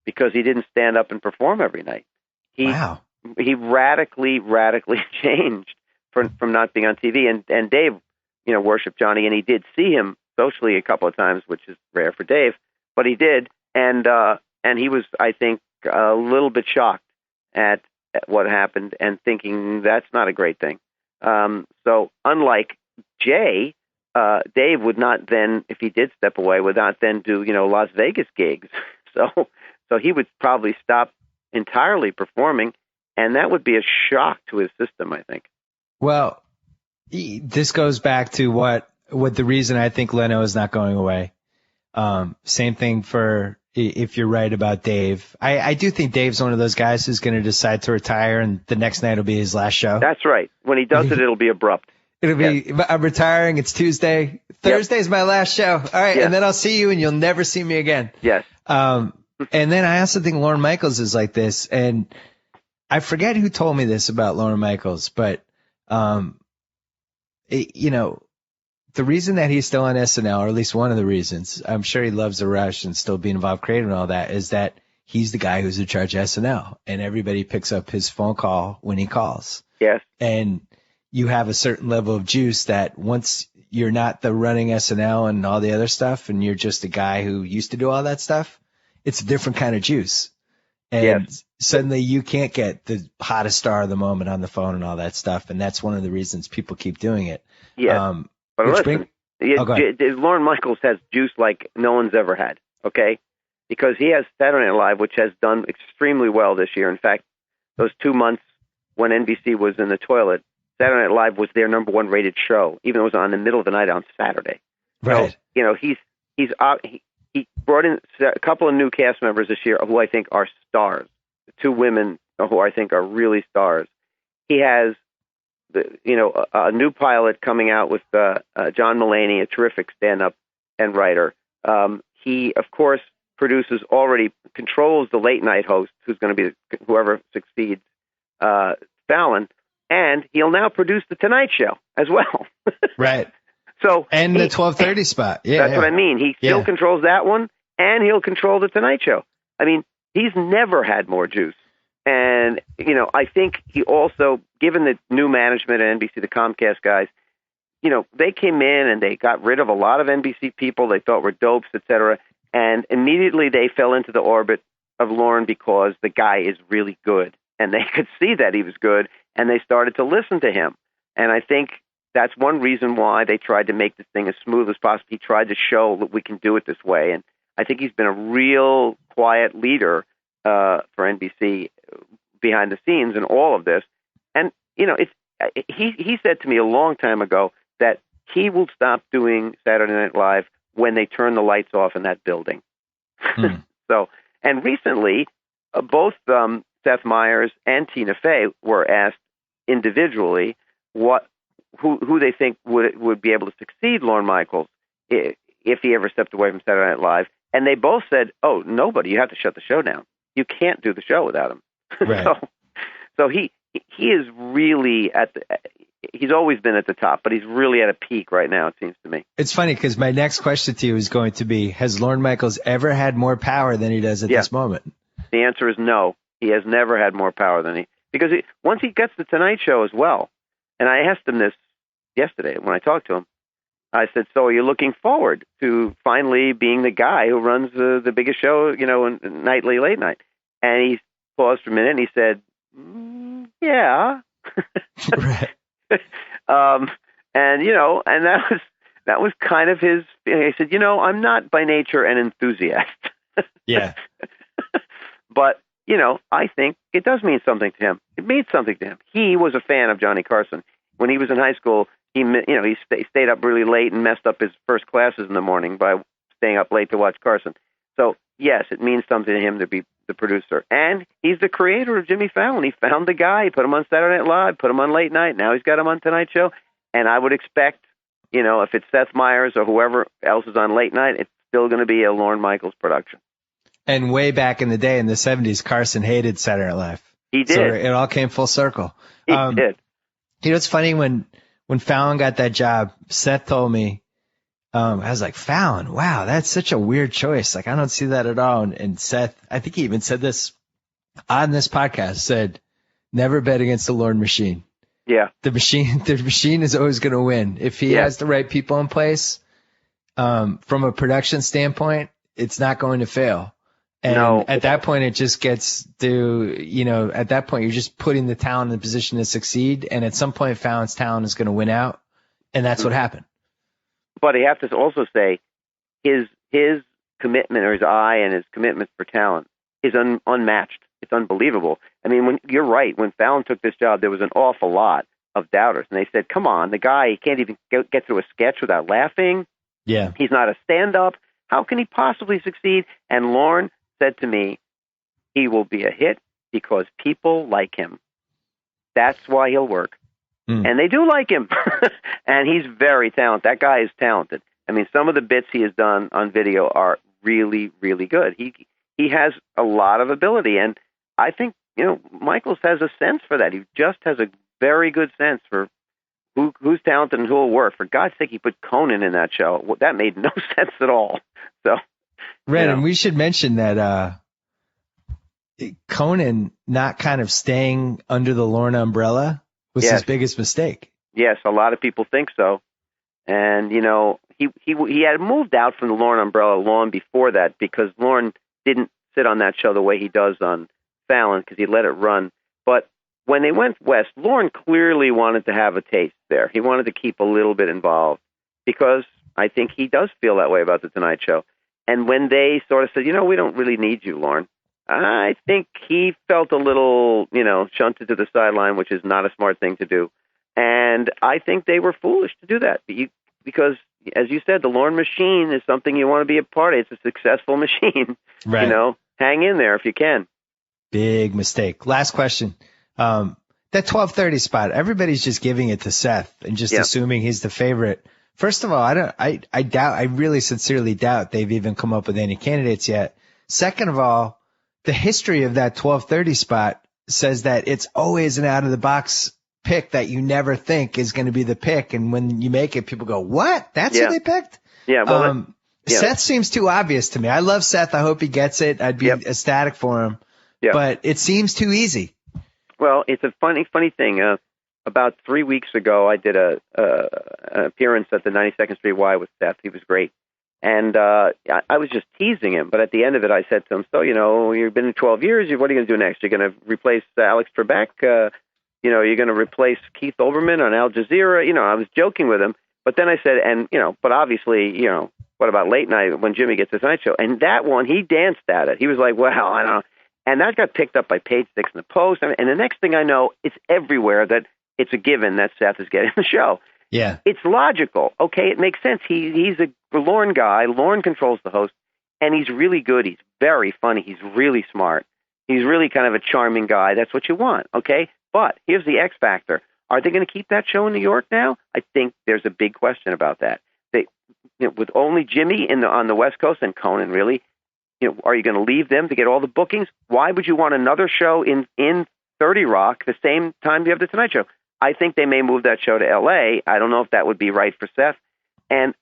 because he didn't stand up and perform every night. Wow. He radically changed from not being on TV. And Dave, worshiped Johnny, and he did see him socially a couple of times, which is rare for Dave, but he did. And he was, I think, a little bit shocked at what happened and thinking that's not a great thing. So unlike Jay, Dave would not then, if he did step away, would not then do, Las Vegas gigs. So he would probably stop entirely performing, and that would be a shock to his system, I think. Well, this goes back to what the reason I think Leno is not going away. Same thing for if you're right about Dave. I do think Dave's one of those guys who's going to decide to retire, and the next night will be his last show. That's right. When he does it, it'll be abrupt. It'll be, I'm retiring. It's Tuesday. Thursday's my last show. All right. And then I'll see you and you'll never see me again. Yes. And then I also think Lorne Michaels is like this. And I forget who told me this about Lorne Michaels, but, the reason that he's still on SNL, or at least one of the reasons, I'm sure he loves the rush and still being involved creative and all that, is that he's the guy who's in charge of SNL, and everybody picks up his phone call when he calls. Yes. And you have a certain level of juice that once you're not the running SNL and all the other stuff, and you're just a guy who used to do all that stuff, it's a different kind of juice. And suddenly you can't get the hottest star of the moment on the phone and all that stuff. And that's one of the reasons people keep doing it. Yeah. But listen, Lorne Michaels has juice like no one's ever had. Okay. Because he has Saturday Night Live, which has done extremely well this year. In fact, those 2 months when NBC was in the toilet, Saturday Night Live was their number one rated show, even though it was on the middle of the night on Saturday. Right. So, you know, he brought in a couple of new cast members this year who I think are stars. 2 women who I think are really stars. He has a new pilot coming out with John Mulaney, a terrific stand-up and writer. He, of course, already controls the late night host, who's going to be whoever succeeds Fallon, and he'll now produce the Tonight Show as well. Right. So and the 12:30 spot. Yeah, that's what I mean. He still controls that one, and he'll control the Tonight Show. I mean, he's never had more juice. And, I think he also, given the new management at NBC, the Comcast guys, they came in and they got rid of a lot of NBC people they thought were dopes, et cetera. And immediately they fell into the orbit of Lorne because the guy is really good. And they could see that he was good, and they started to listen to him. And I think that's one reason why they tried to make this thing as smooth as possible. He tried to show that we can do it this way. And I think he's been a real quiet leader for NBC behind the scenes in all of this. And, he said to me a long time ago that he will stop doing Saturday Night Live when they turn the lights off in that building. So, and recently, both Seth Meyers and Tina Fey were asked individually who they think would be able to succeed Lorne Michaels if he ever stepped away from Saturday Night Live, and they both said, "Oh, nobody. You have to shut the show down. You can't do the show without him." Right. so he is really he's always been at the top, but he's really at a peak right now, it seems to me. It's funny because my next question to you is going to be, has Lorne Michaels ever had more power than he does at this moment? The answer is no. He has never had more power than because once he gets the Tonight Show as well, and I asked him this yesterday when I talked to him, I said, "So are you looking forward to finally being the guy who runs the biggest show, nightly, late night?" And he paused for a minute and he said, "Yeah." Right. And that was kind of his. He said, "I'm not by nature an enthusiast." Yeah. But I think it does mean something to him. It means something to him. He was a fan of Johnny Carson when he was in high school. He stayed up really late and messed up his first classes in the morning by staying up late to watch Carson. So yes, it means something to him to be the producer. And he's the creator of Jimmy Fallon. He found the guy. He put him on Saturday Night Live, put him on Late Night. Now he's got him on Tonight Show. And I would expect, if it's Seth Meyers or whoever else is on Late Night, it's still going to be a Lorne Michaels production. And way back in the day, in the 70s, Carson hated Saturday Night Live. He did. So it all came full circle. He did. It's funny when Fallon got that job, Seth told me, I was like, Fallon, wow, that's such a weird choice. Like, I don't see that at all. And Seth, I think he even said this on this podcast, said, never bet against the Lorne machine. Yeah. The machine is always going to win. If he has the right people in place, from a production standpoint, it's not going to fail. And at that point, it just gets to, at that point, you're just putting the talent in a position to succeed. And at some point, Fallon's talent is going to win out. And that's what happened. But you have to also say his commitment, or his eye and his commitment for talent, is unmatched. It's unbelievable. I mean, you're right. When Fallon took this job, there was an awful lot of doubters. And they said, come on, the guy, he can't even get through a sketch without laughing. Yeah. He's not a stand-up. How can he possibly succeed? And Lorne said to me, he will be a hit because people like him. That's why he'll work. And they do like him. And he's very talented. That guy is talented. I mean, some of the bits he has done on video are really, really good. He has a lot of ability. And I think, Michaels has a sense for that. He just has a very good sense for who's talented and who will work. For God's sake, he put Conan in that show. That made no sense at all. So, Red, and we should mention that Conan not kind of staying under the Lorne umbrella was his biggest mistake. Yes, a lot of people think so. And, you know, he had moved out from the Lorne umbrella long before that because Lorne didn't sit on that show the way he does on Fallon because he let it run. But when they went west, Lorne clearly wanted to have a taste there. He wanted to keep a little bit involved because I think he does feel that way about The Tonight Show. And when they sort of said, you know, we don't really need you, Lorne, I think he felt a little, you know, shunted to the sideline, which is not a smart thing to do. And I think they were foolish to do that because, as you said, the Lorne machine is something you want to be a part of. It's a successful machine. Right. You know, hang in there if you can. Big mistake. Last question. That 12:30 spot, everybody's just giving it to Seth and just assuming he's the favorite. First of all, I really sincerely doubt they've even come up with any candidates yet. Second of all, the history of that 12:30 spot says that it's always an out of the box pick that you never think is going to be the pick. And when you make it, people go, what? That's who they picked? Yeah. Well, Seth seems too obvious to me. I love Seth. I hope he gets it. I'd be ecstatic for him, but it seems too easy. Well, it's a funny thing. About 3 weeks ago, I did an appearance at the 92nd Street Y with Seth. He was great. And I was just teasing him. But at the end of it, I said to him, so, you know, you've been in 12 years. What are you going to do next? You're going to replace Alex Trebek? You know, you're going to replace Keith Olbermann on Al Jazeera? You know, I was joking with him. But then I said, and, you know, but obviously, you know, what about late night when Jimmy gets his night show? And that one, he danced at it. He was like, well, I don't know. And that got picked up by Page Six in the Post. And the next thing I know, it's everywhere that it's a given that Seth is getting the show. Yeah. It's logical. Okay, it makes sense. He's a Lorne guy. Lorne controls the host, and he's really good. He's very funny. He's really smart. He's really kind of a charming guy. That's what you want, okay? But here's the X factor. Are they going to keep that show in New York now? I think there's a big question about that. They, you know, with only Jimmy on the West Coast and Conan, really, you know, are you going to leave them to get all the bookings? Why would you want another show in 30 Rock the same time you have the Tonight Show? I think they may move that show to L.A. I don't know if that would be right for Seth. And,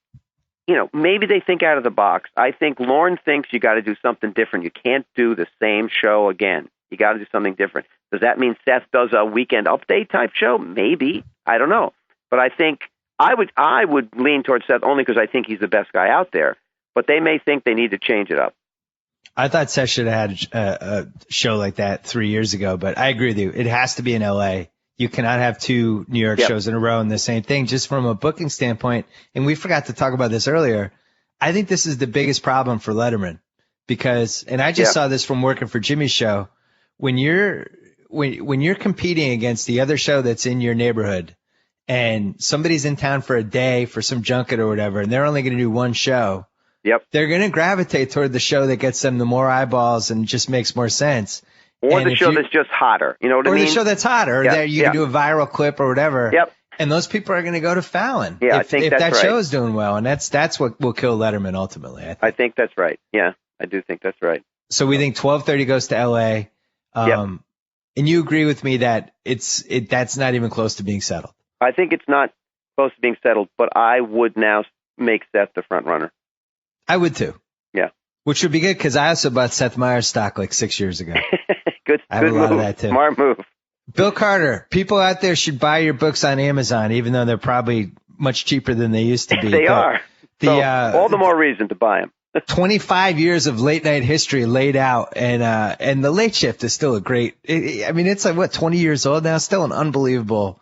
you know, maybe they think out of the box. I think Lorne thinks you got to do something different. You can't do the same show again. You got to do something different. Does that mean Seth does a weekend update type show? Maybe. I don't know. But I think I would lean towards Seth only because I think he's the best guy out there. But they may think they need to change it up. I thought Seth should have had a show like that 3 years ago, but I agree with you. It has to be in L.A. You cannot have two New York shows in a row and the same thing, just from a booking standpoint. And we forgot to talk about this earlier. I think this is the biggest problem for Letterman because, and I just saw this from working for Jimmy's show, when you're competing against the other show that's in your neighborhood and somebody's in town for a day for some junket or whatever, and they're only going to do one show, they're going to gravitate toward the show that gets them the more eyeballs and just makes more sense. Or the show that's just hotter. You know what I mean? Or the show that's hotter. Or that you can do a viral clip or whatever. Yep. And those people are going to go to Fallon. Yeah, I think if that's that right. show is doing well. And that's what will kill Letterman ultimately. I think that's right. Yeah, I do think that's right. So we think 12:30 goes to L.A. And you agree with me that that's not even close to being settled. I think it's not close to being settled, but I would now make Seth the front runner. I would too. Yeah. Which would be good because I also bought Seth Meyers stock like 6 years ago. Good lot move. Of that too. Smart move. Bill Carter, people out there should buy your books on Amazon, even though they're probably much cheaper than they used to be. They are. All the more reason to buy them. 25 years of late night history laid out, and the Late Shift is still a great. I mean, it's like 20 years old now, still an unbelievable.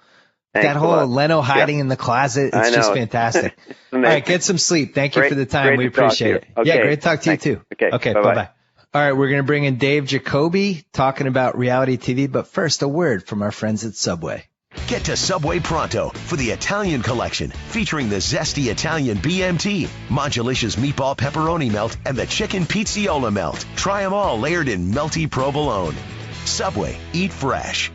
Thanks that whole Leno hiding in the closet, it's just fantastic. All right, get some sleep. Thank you for the time. We appreciate it. Okay. Yeah, great to talk to you too. Okay, bye-bye. All right, we're going to bring in Dave Jacoby talking about reality TV, but first a word from our friends at Subway. Get to Subway pronto for the Italian collection featuring the zesty Italian BMT, Modulicious meatball pepperoni melt, and the chicken pizziola melt. Try them all layered in melty provolone. Subway, eat fresh.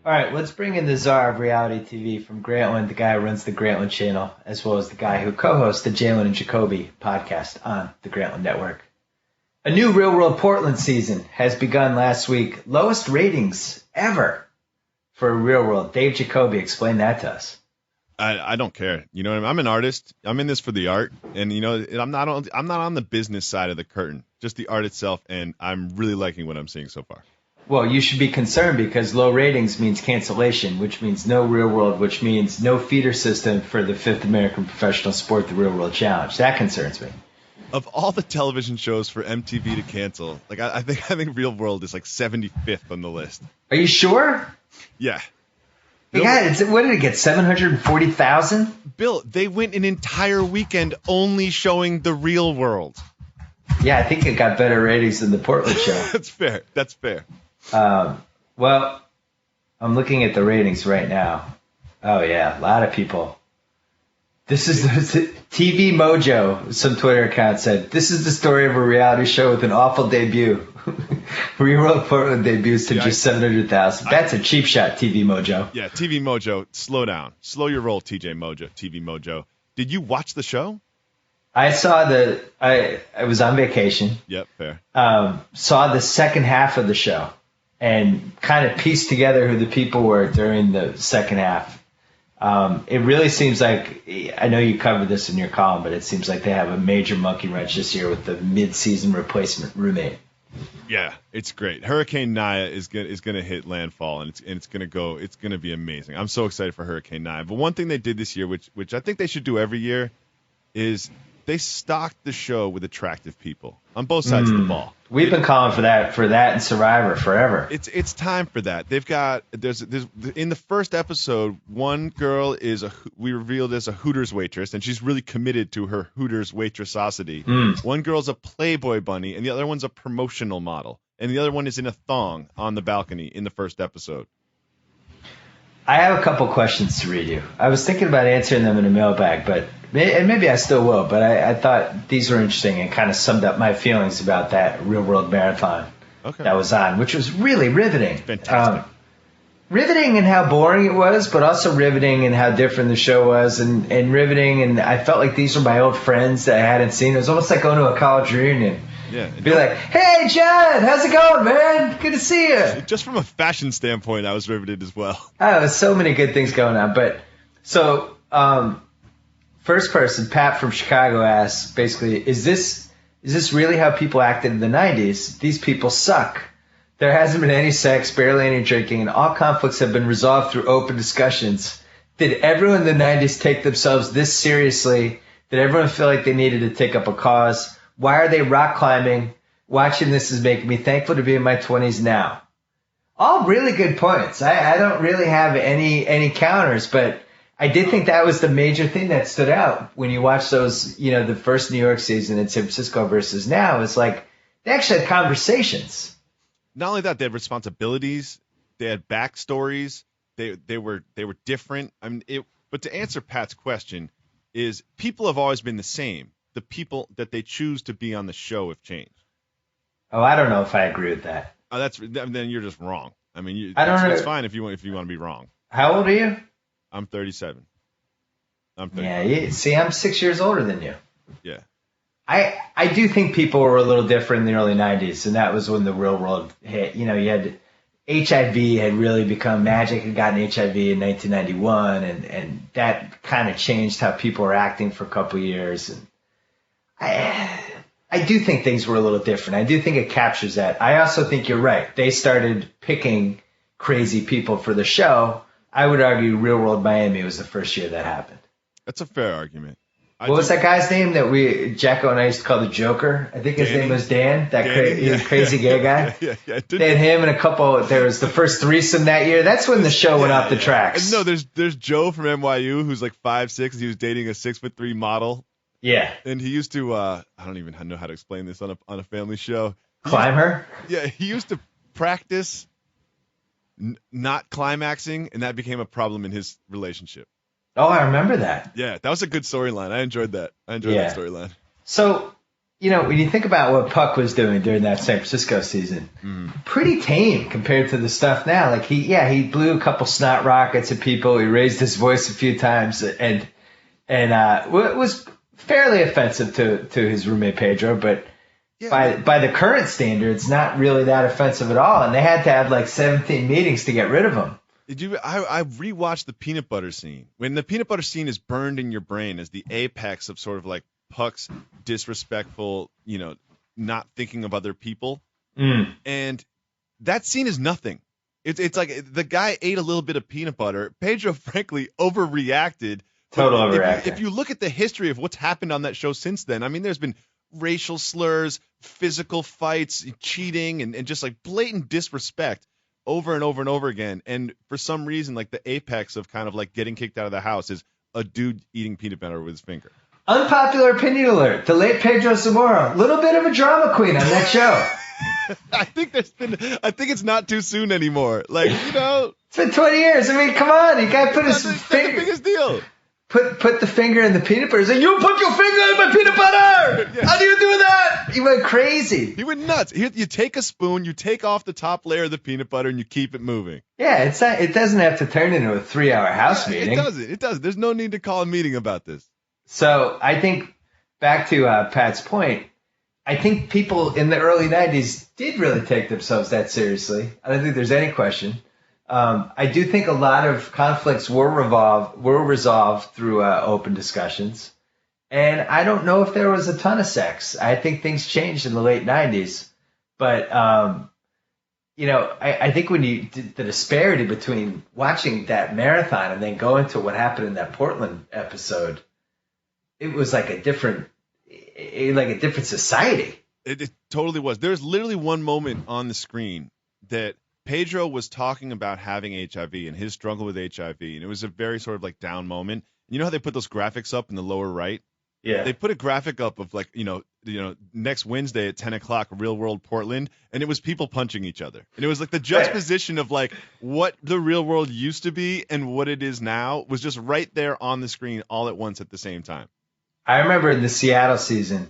All right, let's bring in the czar of reality TV from Grantland, the guy who runs the Grantland channel, as well as the guy who co-hosts the Jalen and Jacoby podcast on the Grantland Network. A new Real World Portland season has begun last week. Lowest ratings ever for Real World. Dave Jacoby, explain that to us. I don't care. You know what I mean? I'm an artist. I'm in this for the art, and I'm not on the business side of the curtain, just the art itself, and I'm really liking what I'm seeing so far. Well, you should be concerned because low ratings means cancellation, which means no real world, which means no feeder system for the fifth American professional sport, the Real World Challenge. That concerns me. Of all the television shows for MTV to cancel, like I think Real World is like 75th on the list. Are you sure? Yeah. Yeah, what did it get, 740,000? Bill, they went an entire weekend only showing the Real World. Yeah, I think it got better ratings than the Portland show. That's fair. Well, I'm looking at the ratings right now. Oh, yeah, a lot of people. This is the TV Mojo, some Twitter account said, this is the story of a reality show with an awful debut. Real World Portland debuts to just 700,000. That's a cheap shot, TV Mojo. Yeah, TV Mojo, slow down. Slow your roll, TV Mojo. Did you watch the show? I saw I was on vacation. Yep, fair. Saw the second half of the show and kind of pieced together who the people were during the second half. It really seems like, I know you covered this in your column, but it seems like they have a major monkey wrench this year with the mid-season replacement roommate. Yeah, it's great. Hurricane Naya is gonna hit landfall, and it's gonna be amazing. I'm so excited for Hurricane Naya. But one thing they did this year, which I think they should do every year, is they stocked the show with attractive people on both sides of the ball. We've been calling for that and Survivor forever. It's time for that. There's in the first episode, one girl we revealed as a Hooters waitress, and she's really committed to her Hooters waitressosity. One girl's a Playboy bunny, and the other one's a promotional model, and the other one is in a thong on the balcony in the first episode. I have a couple questions to read you. I was thinking about answering them in a mailbag, and maybe I still will, but I thought these were interesting and kind of summed up my feelings about that Real World Marathon that was on, which was really riveting. Fantastic. Riveting in how boring it was, but also riveting in how different the show was, and riveting, and I felt like these were my old friends that I hadn't seen. It was almost like going to a college reunion. Yeah. Be like, hey, John, how's it going, man? Good to see you. Just from a fashion standpoint, I was riveted as well. Oh, so many good things going on. But so, first person, Pat from Chicago asks, basically, is this really how people acted in the 90s? These people suck. There hasn't been any sex, barely any drinking, and all conflicts have been resolved through open discussions. Did everyone in the 90s take themselves this seriously? Did everyone feel like they needed to take up a cause? Why are they rock climbing? Watching this is making me thankful to be in my 20s now. All really good points. I don't really have any counters, but I did think that was the major thing that stood out when you watch those, the first New York season in San Francisco versus now. It's like they actually had conversations. Not only that, they had responsibilities. They had backstories. They were different. I mean, but to answer Pat's question, is people have always been the same. The people that they choose to be on the show have changed. Oh, I don't know if I agree with that. Oh, then you're just wrong. I mean, it's fine if you want to be wrong. How old are you? I'm 37. I'm 35. Yeah, see, I'm 6 years older than you. Yeah. I do think people were a little different in the early 90s, and that was when the real world hit. You had HIV had really become, Magic had gotten HIV in 1991, and that kind of changed how people were acting for a couple of years. And I do think things were a little different. I do think it captures that. I also think you're right. They started picking crazy people for the show. I would argue Real World Miami was the first year that happened. That's a fair argument. What was that guy's name that Jacko and I used to call the Joker? I think his name was Dan, crazy gay guy. Yeah. They had him and a couple. There was the first threesome that year. That's when the show went off the tracks. No, there's Joe from NYU who's like 5'6". He was dating a 6'3" model. Yeah. And he used to I don't even know how to explain this on a family show. Climb her? Yeah, he used to practice not climaxing, and that became a problem in his relationship. Oh, I remember that. Yeah, that was a good storyline. I enjoyed that. that storyline. So, when you think about what Puck was doing during that San Francisco season, pretty tame compared to the stuff now. Like he blew a couple snot rockets at people. He raised his voice a few times, and it was fairly offensive to his roommate Pedro, but by the current standards, not really that offensive at all. And they had to have like 17 meetings to get rid of him. I rewatched the peanut butter scene. When the peanut butter scene is burned in your brain as the apex of sort of like Puck's disrespectful, not thinking of other people. And that scene is nothing. It's like the guy ate a little bit of peanut butter. Pedro, frankly, overreacted. Total overreacting. If you look at the history of what's happened on that show since then, I mean, there's been racial slurs, physical fights, cheating, and just like blatant disrespect over and over and over again. And for some reason, like the apex of kind of like getting kicked out of the house is a dude eating peanut butter with his finger. Unpopular opinion alert. The late Pedro Zamora, little bit of a drama queen on that show. I think it's not too soon anymore. Like, it's been 20 years. I mean, come on. You got to put his finger. That's the biggest deal. Put the finger in the peanut butter. Say, you put your finger in my peanut butter. Yeah. How do you do that? He went crazy. He went nuts. You take a spoon, you take off the top layer of the peanut butter, and you keep it moving. Yeah, it doesn't have to turn into a 3-hour house meeting. It doesn't. There's no need to call a meeting about this. So I think back to Pat's point, I think people in the early 90s did really take themselves that seriously. I don't think there's any question. I do think a lot of conflicts were resolved through open discussions. And I don't know if there was a ton of sex. I think things changed in the late 90s. But, I think when you did the disparity between watching that marathon and then going to what happened in that Portland episode, it was like a different society. It totally was. There's literally one moment on the screen that Pedro was talking about having HIV and his struggle with HIV, and it was a very sort of like down moment. You know how they put those graphics up in the lower right? Yeah. They put a graphic up of like, next Wednesday at 10 o'clock, Real World Portland, and it was people punching each other. And it was like the juxtaposition of like what the real world used to be and what it is now was just right there on the screen all at once at the same time. I remember in the Seattle season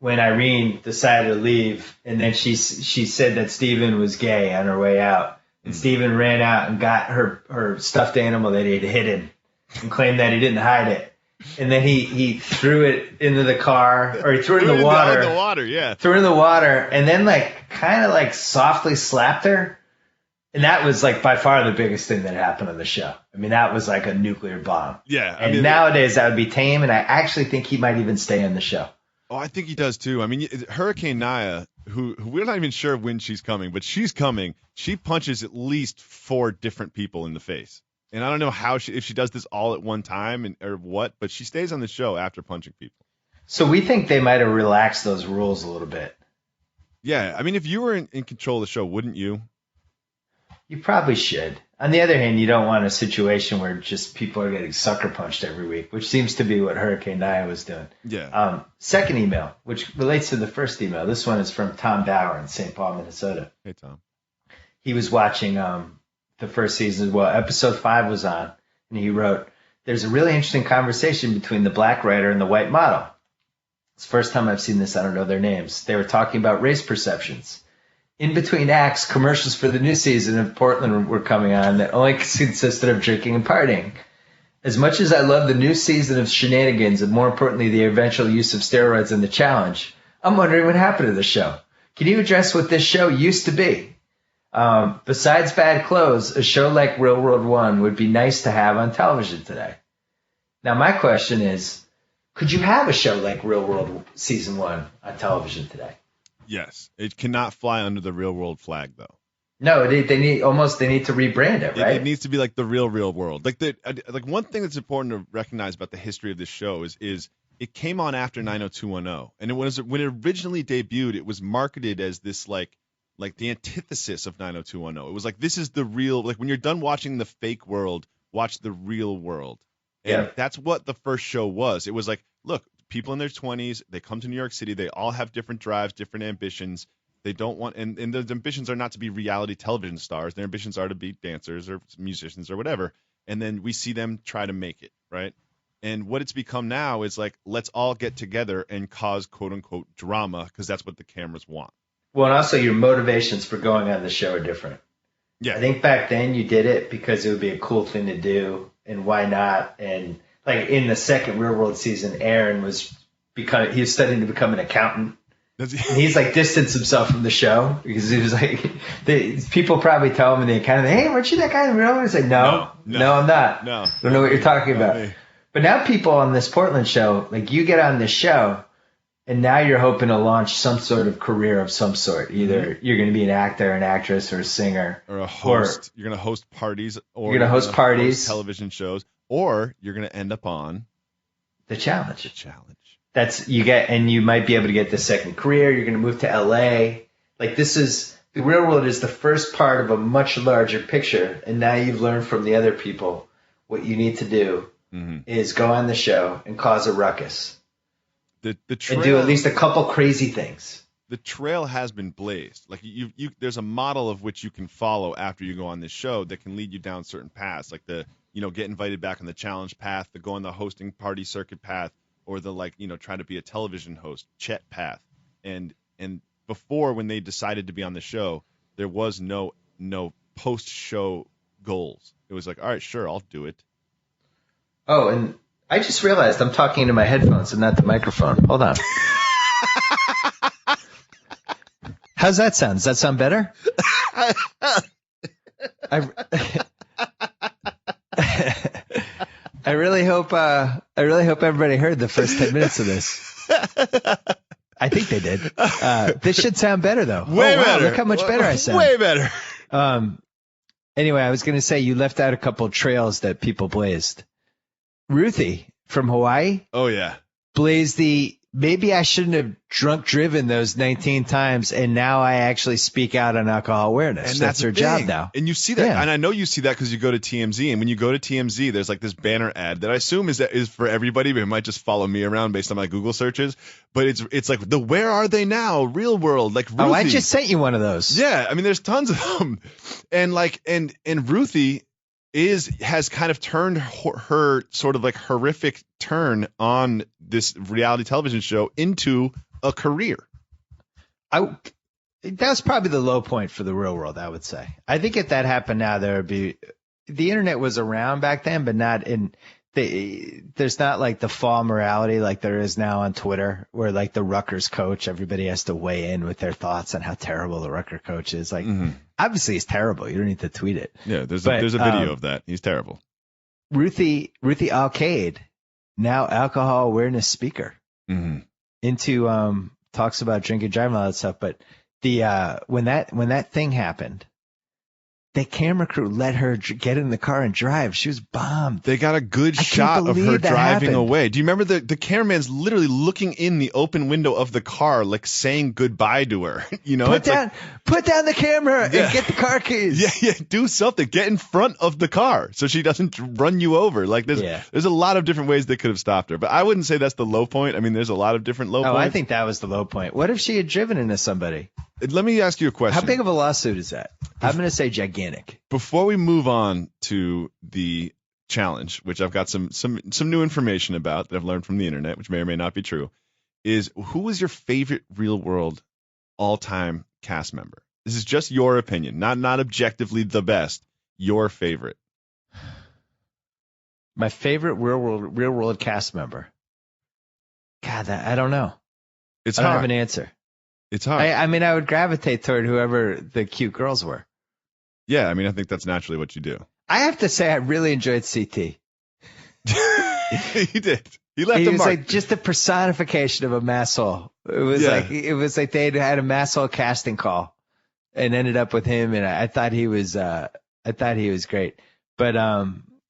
when Irene decided to leave, and then she said that Steven was gay on her way out. And Steven ran out and got her stuffed animal that he had hidden and claimed that he didn't hide it. And then he threw it into the car, or he threw it in the water. In the water, yeah. Threw it in the water, and then kind of softly slapped her. And that was by far the biggest thing that happened on the show. I mean, that was like a nuclear bomb. Yeah. And nowadays that would be tame, and I actually think he might even stay on the show. Oh, I think he does too. I mean, Hurricane Naya, who we're not even sure when she's coming, but she's coming. She punches at least 4 different people in the face. And I don't know if she does this all at one time or what, but she stays on the show after punching people. So we think they might have relaxed those rules a little bit. Yeah. I mean, if you were in control of the show, wouldn't you? You probably should. On the other hand, you don't want a situation where just people are getting sucker punched every week, which seems to be what Hurricane Naya was doing. Yeah. Second email, which relates to the first email. This one is from Tom Bauer in St. Paul, Minnesota. Hey, Tom. He was watching the first season as well. Episode 5 was on, and he wrote, "There's a really interesting conversation between the black writer and the white model. It's the first time I've seen this. I don't know their names. They were talking about race perceptions. In between acts, commercials for the new season of Portland were coming on that only consisted of drinking and partying. As much as I love the new season of shenanigans and more importantly the eventual use of steroids in the challenge, I'm wondering what happened to the show. Can you address what this show used to be? Besides bad clothes, a show like Real World 1 would be nice to have on television today." Now my question is, could you have a show like Real World Season 1 on television today? Yes. It cannot fly under the Real World flag, though. No, they need to rebrand it, right? It needs to be like the real world. Like one thing that's important to recognize about the history of this show is it came on after 90210, and when it originally debuted, it was marketed as this like the antithesis of 90210. It was like, this is the real, like when you're done watching the fake world, watch the real world. And that's what the first show was. It was like, look, people in their 20s, they come to New York City, they all have different drives, different ambitions. They don't want, and their ambitions are not to be reality television stars. Their ambitions are to be dancers or musicians or whatever. And then we see them try to make it, right? And what it's become now is like, let's all get together and cause quote unquote drama because that's what the cameras want. Well, and also your motivations for going on the show are different. Yeah. I think back then you did it because it would be a cool thing to do, and why not? And like in the second Real World season, Aaron was studying to become an accountant, Does he? And he's like distanced himself from the show because he was like, people probably tell him and they kind of, hey, weren't you that guy in real life? He's like, no, I'm not. No. I don't know what you're talking about. Me. But now people on this Portland show, like you get on this show and now you're hoping to launch some sort of career of some sort. Either you're going to be an actor, an actress, or a singer. Or a host. You're going to host parties. Or you're going to host parties. Host television shows. Or you're going to end up on The Challenge. The Challenge. And you might be able to get the second career. You're going to move to LA. Like the real world is the first part of a much larger picture. And now you've learned from the other people what you need to do is go on the show and cause a ruckus. The trail, and do at least a couple crazy things. The trail has been blazed. Like there's a model of which you can follow after you go on this show that can lead you down certain paths, like the get invited back on the challenge path, the go on the hosting party circuit path, or the try to be a television host Chet path. And before, when they decided to be on the show, there was no post show goals. It was like, all right, sure, I'll do it. Oh, and I just realized I'm talking into my headphones and not the microphone. Hold on. How's that sound? Does that sound better? I really hope everybody heard the first 10 minutes of this. I think they did. This should sound better though. Way better. Look how much better I sound. Way better. Anyway, I was going to say you left out a couple trails that people blazed. Ruthie from Hawaii. Oh yeah. Blazed maybe I shouldn't have drunk driven those 19 times, and now I actually speak out on alcohol awareness. And that's her job now. And you see that, and I know you see that because you go to TMZ, and when you go to TMZ, there's like this banner ad that I assume is for everybody, but it might just follow me around based on my Google searches. But it's like the Where Are They Now real world, like Ruthie. Oh, I just sent you one of those. Yeah, I mean there's tons of them, and Ruthie has kind of turned her sort of like horrific turn on this reality television show into a career. That was probably the low point for the real world, I would say. I think if that happened now, there would be the internet was around back then, but not in there's not like the fall morality like there is now on Twitter, where like the Rutgers coach, everybody has to weigh in with their thoughts on how terrible the Rutgers coach is. Like, obviously he's terrible. You don't need to tweet it. Yeah, there's a video of that. He's terrible. Ruthie Alcade, now alcohol awareness speaker, into talks about drinking, driving, all that stuff. But when that thing happened, the camera crew let her get in the car and drive. She was bombed. They got a good shot of her driving away. Do you remember the cameraman's literally looking in the open window of the car, like saying goodbye to her? Put down the camera and get the car keys. Yeah, do something. Get in front of the car so she doesn't run you over. Like there's a lot of different ways they could have stopped her, but I wouldn't say that's the low point. I mean, there's a lot of different low points. I think that was the low point. What if she had driven into somebody? Let me ask you a question. How big of a lawsuit is that? I'm going to say gigantic. Before we move on to the challenge, which I've got some new information about that I've learned from the internet, which may or may not be true, is who was your favorite Real World all-time cast member? This is just your opinion, not objectively the best. Your favorite. My favorite Real World cast member. God, I don't know. I don't have an answer. It's hard. I mean, I would gravitate toward whoever the cute girls were. Yeah, I mean, I think that's naturally what you do. I have to say, I really enjoyed CT. He did. He left a mark. He was like just a personification of a masshole. It was like they had a masshole casting call, and ended up with him. And I thought he was great. But I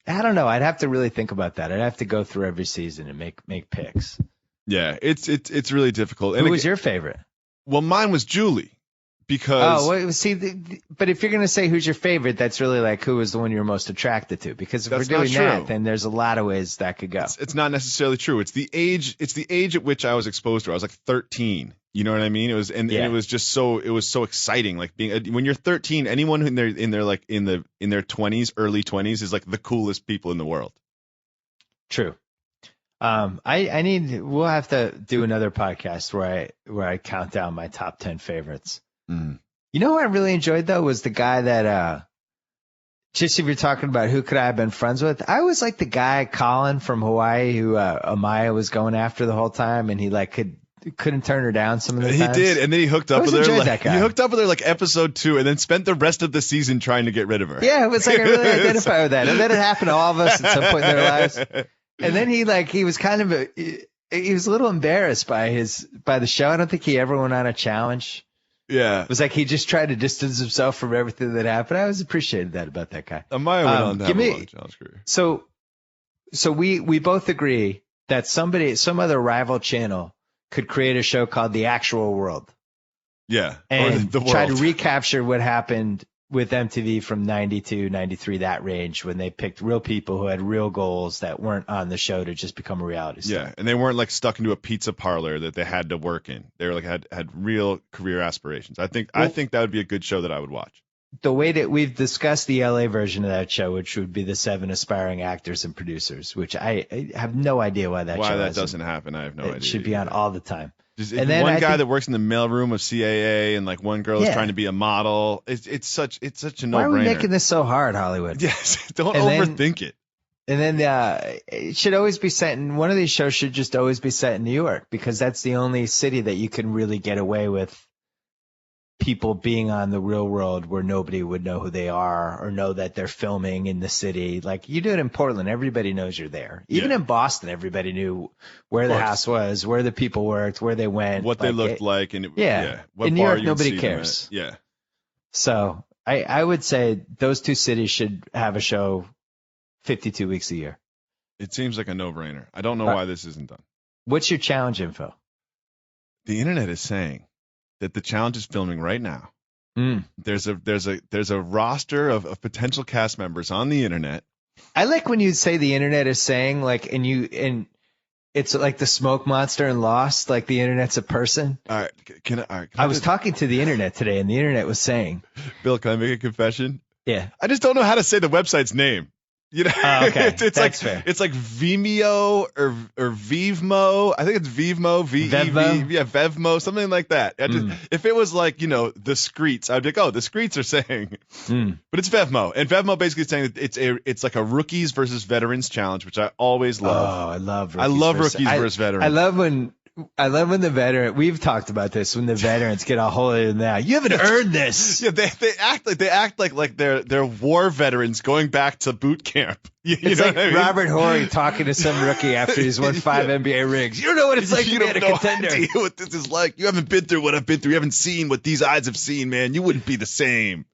don't know. I'd have to really think about that. I'd have to go through every season and make picks. Yeah, it's really difficult. Who was your favorite? Well, mine was Julie, because but if you're gonna say who's your favorite, that's really like who was the one you're most attracted to. Because if we're doing that, then there's a lot of ways that could go. It's not necessarily true. It's the age at which I was exposed to her. I was like 13. You know what I mean? It was and it was just so exciting. Like when you're 13, anyone in their 20s, early 20s is like the coolest people in the world. True. We'll have to do another podcast where I count down my top 10 favorites. You know who I really enjoyed though was the guy that, just if you're talking about who could I have been friends with, I was like the guy, Colin from Hawaii, who, Amaya was going after the whole time, and he like couldn't turn her down some of the He times. did, and then he hooked up with her. enjoyed Like, that guy. he hooked up with her like episode 2, and then spent the rest of the season trying to get rid of her. Yeah, it was like I really identify with that. And then it happened to all of us at some point in their lives. And then he was kind of he was a little embarrassed by the show. I don't think he ever went on a challenge. Yeah. It was like he just tried to distance himself from everything that happened. I always appreciated that about that guy. Amaya went on to have a long challenge career. So we both agree that some other rival channel could create a show called The Actual World. Yeah. And or the world. try to recapture what happened with MTV from 92, 93, that range, when they picked real people who had real goals that weren't on the show to just become a reality star. Yeah, and they weren't like stuck into a pizza parlor that they had to work in. They were like had real career aspirations. I think that would be a good show that I would watch. The way that we've discussed the LA version of that show, which would be the 7 aspiring actors and producers, which I have no idea why that doesn't happen. I have no idea. It should be on all the time. And then one guy that works in the mailroom of CAA, and like one girl is trying to be a model. It's such a no-brainer. Why are we making this so hard, Hollywood? Yes, don't overthink it. And then it should always be set in one of these shows. Should just always be set in New York, because that's the only city that you can really get away with people being on the real world, where nobody would know who they are or know that they're filming in the city. Like, you do it in Portland, everybody knows you're there. Even in Boston, everybody knew where the house was, where the people worked, where they went, what they looked like, and what in New bar York, you nobody would see them cares. at. Yeah. So I would say those two cities should have a show 52 weeks a year. It seems like a no-brainer. I don't know why this isn't done. What's your challenge info? The internet is saying that the challenge is filming right now. There's a roster of potential cast members on the internet. I like when you say the internet is saying, like, and it's like the smoke monster in Lost, like the internet's a person. All right, I was talking to the internet today, and the internet was saying, Bill, can I make a confession? Yeah. I just don't know how to say the website's name. You know, okay, it's that's like fair. It's like Vimeo or Vivmo. I think it's Vivmo, Vevmo? Yeah, Vevmo, something like that. If it was like, the Screets, I'd be like, oh, the Screets are saying, but it's Vevmo, and Vevmo basically is saying that it's like a rookies versus veterans challenge, which I always love. Oh, I love rookies versus veterans. I love when the veteran. We've talked about this, when the veterans get a hold of it now. You haven't earned this. Yeah, they act like they're war veterans going back to boot camp. It's like Robert Horry talking to some rookie after he's won 5 NBA rings. You don't know what it's like to be a contender. You don't know what this is like. You haven't been through what I've been through. You haven't seen what these eyes have seen, man. You wouldn't be the same.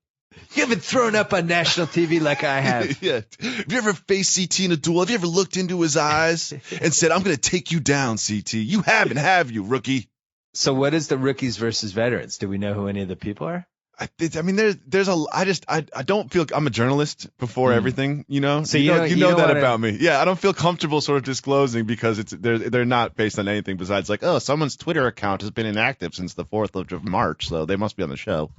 You haven't thrown up on national TV like I have. Yeah. Have you ever faced CT in a duel? Have you ever looked into his eyes and said, I'm going to take you down, CT? You haven't, have you, rookie? So what is the rookies versus veterans? Do we know who any of the people are? I mean, I don't feel, I'm a journalist before everything, So you know that about me. Yeah, I don't feel comfortable sort of disclosing, because they're not based on anything besides like, oh, someone's Twitter account has been inactive since the 4th of March, so they must be on the show.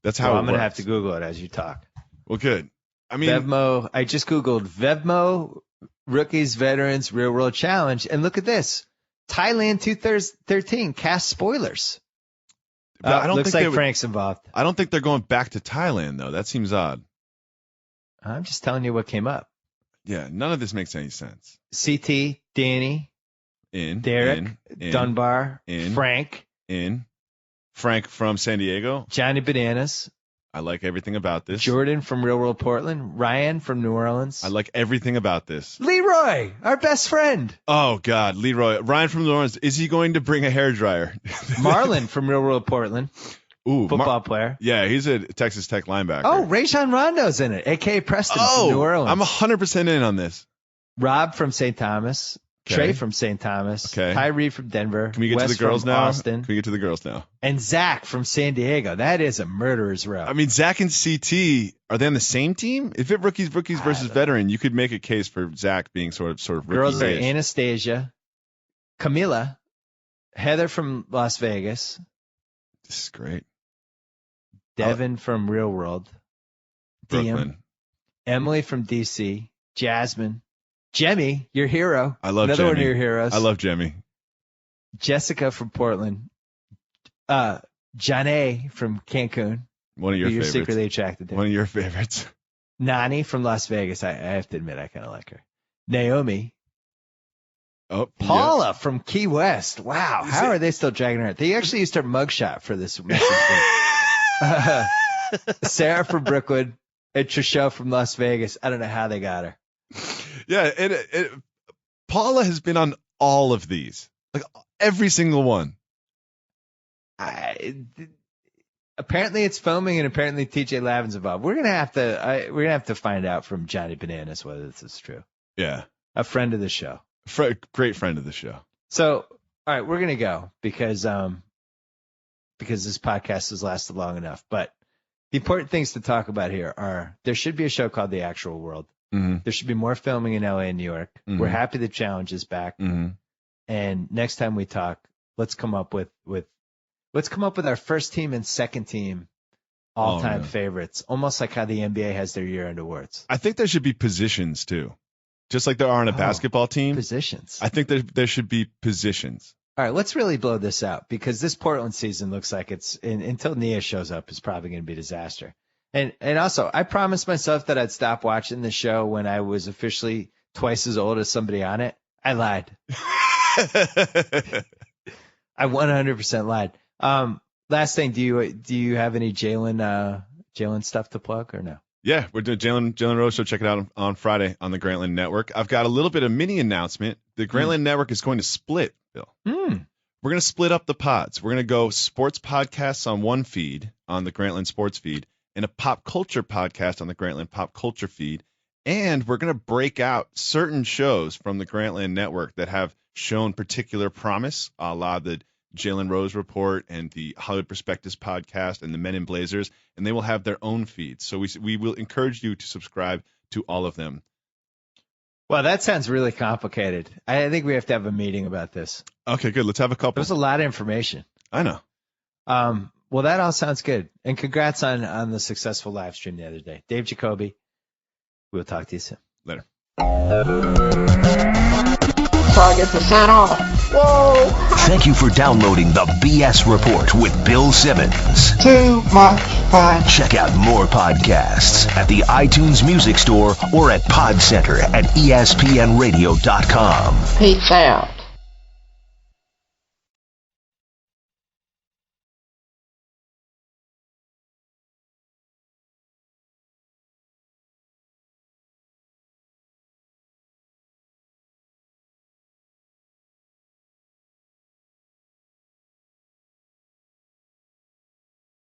That's how I'm going to have to Google it as you talk. Well, good. I mean, Vevmo, I just Googled Vevmo, Rookies, Veterans, Real World Challenge, and look at this. Thailand 2013 cast spoilers. But I don't looks think like Frank's involved. I don't think they're going back to Thailand, though. That seems odd. I'm just telling you what came up. Yeah, none of this makes any sense. CT, Danny, Derek, Dunbar, Frank from San Diego. Johnny Bananas. I like everything about this. Jordan from Real World Portland. Ryan from New Orleans. I like everything about this. Leroy, our best friend. Oh, God, Leroy. Ryan from New Orleans. Is he going to bring a hairdryer? Marlon from Real World Portland. Ooh, football player. Yeah, he's a Texas Tech linebacker. Oh, Rajon Rondo's in it, a.k.a. Preston from New Orleans. I'm 100% in on this. Rob from St. Thomas. Okay. Trey from St. Thomas. Okay. Tyree from Denver. Can we get Wes to the girls from now? Austin. Can we get to the girls now? And Zach from San Diego. That is a murderer's row. I mean, Zach and CT, are they on the same team? If it rookies versus veteran, you could make a case for Zach being sort of rookie. Girls are Anastasia, Camila, Heather from Las Vegas. This is great. Devin from Real World. Brooklyn. Emily from DC. Jasmine. Jemmy, your hero. I love Another Jemmy. one of your heroes. I love Jemmy. Jessica from Portland. Janae from Cancun. One of your favorites. You're secretly attracted to. One of your favorites. Nani from Las Vegas. I have to admit, I kind of like her. Naomi. Oh, Paula from Key West. Wow. How are they still dragging her? They actually used her mugshot for this message. Sarah from Brookwood and Trishelle from Las Vegas. I don't know how they got her. Yeah, and Paula has been on all of these, like every single one. Apparently it's filming, and apparently TJ Lavin's involved. We're gonna have to find out from Johnny Bananas whether this is true. Yeah, a friend of the show, great friend of the show. So, all right, we're gonna go because this podcast has lasted long enough. But the important things to talk about here are there should be a show called The Actual World. Mm-hmm. There should be more filming in LA and New York. Mm-hmm. We're happy the challenge is back. Mm-hmm. And next time we talk, let's come up with our first team and second team all-time favorites, almost like how the NBA has their year-end awards. I think there should be positions too, just like there are on a basketball team. Positions. I think there should be positions. All right, let's really blow this out because this Portland season looks like until Nia shows up, it's probably going to be a disaster. And also, I promised myself that I'd stop watching the show when I was officially twice as old as somebody on it. I lied. I 100% lied. Last thing, do you have any Jalen stuff to plug or no? Yeah, we're doing Jalen Rose Show. Check it out on Friday on the Grantland Network. I've got a little bit of mini announcement. The Grantland Network is going to split, Bill. We're going to split up the pods. We're going to go sports podcasts on one feed, on the Grantland Sports feed, and a pop culture podcast on the Grantland Pop Culture feed. And we're going to break out certain shows from the Grantland Network that have shown particular promise, a la the Jalen Rose Report and the Hollywood Prospectus podcast and the Men in Blazers, and they will have their own feeds. So we will encourage you to subscribe to all of them. Well, that sounds really complicated. I think we have to have a meeting about this. Okay, good. Let's have a couple. There's a lot of information. I know. Well, that all sounds good. And congrats on the successful live stream the other day. Dave Jacoby, we'll talk to you soon. Later. Target to sign off. Whoa! Thank you for downloading the BS Report with Bill Simmons. Too much fun. Check out more podcasts at the iTunes Music Store or at Pod Center at ESPNradio.com. Peace out.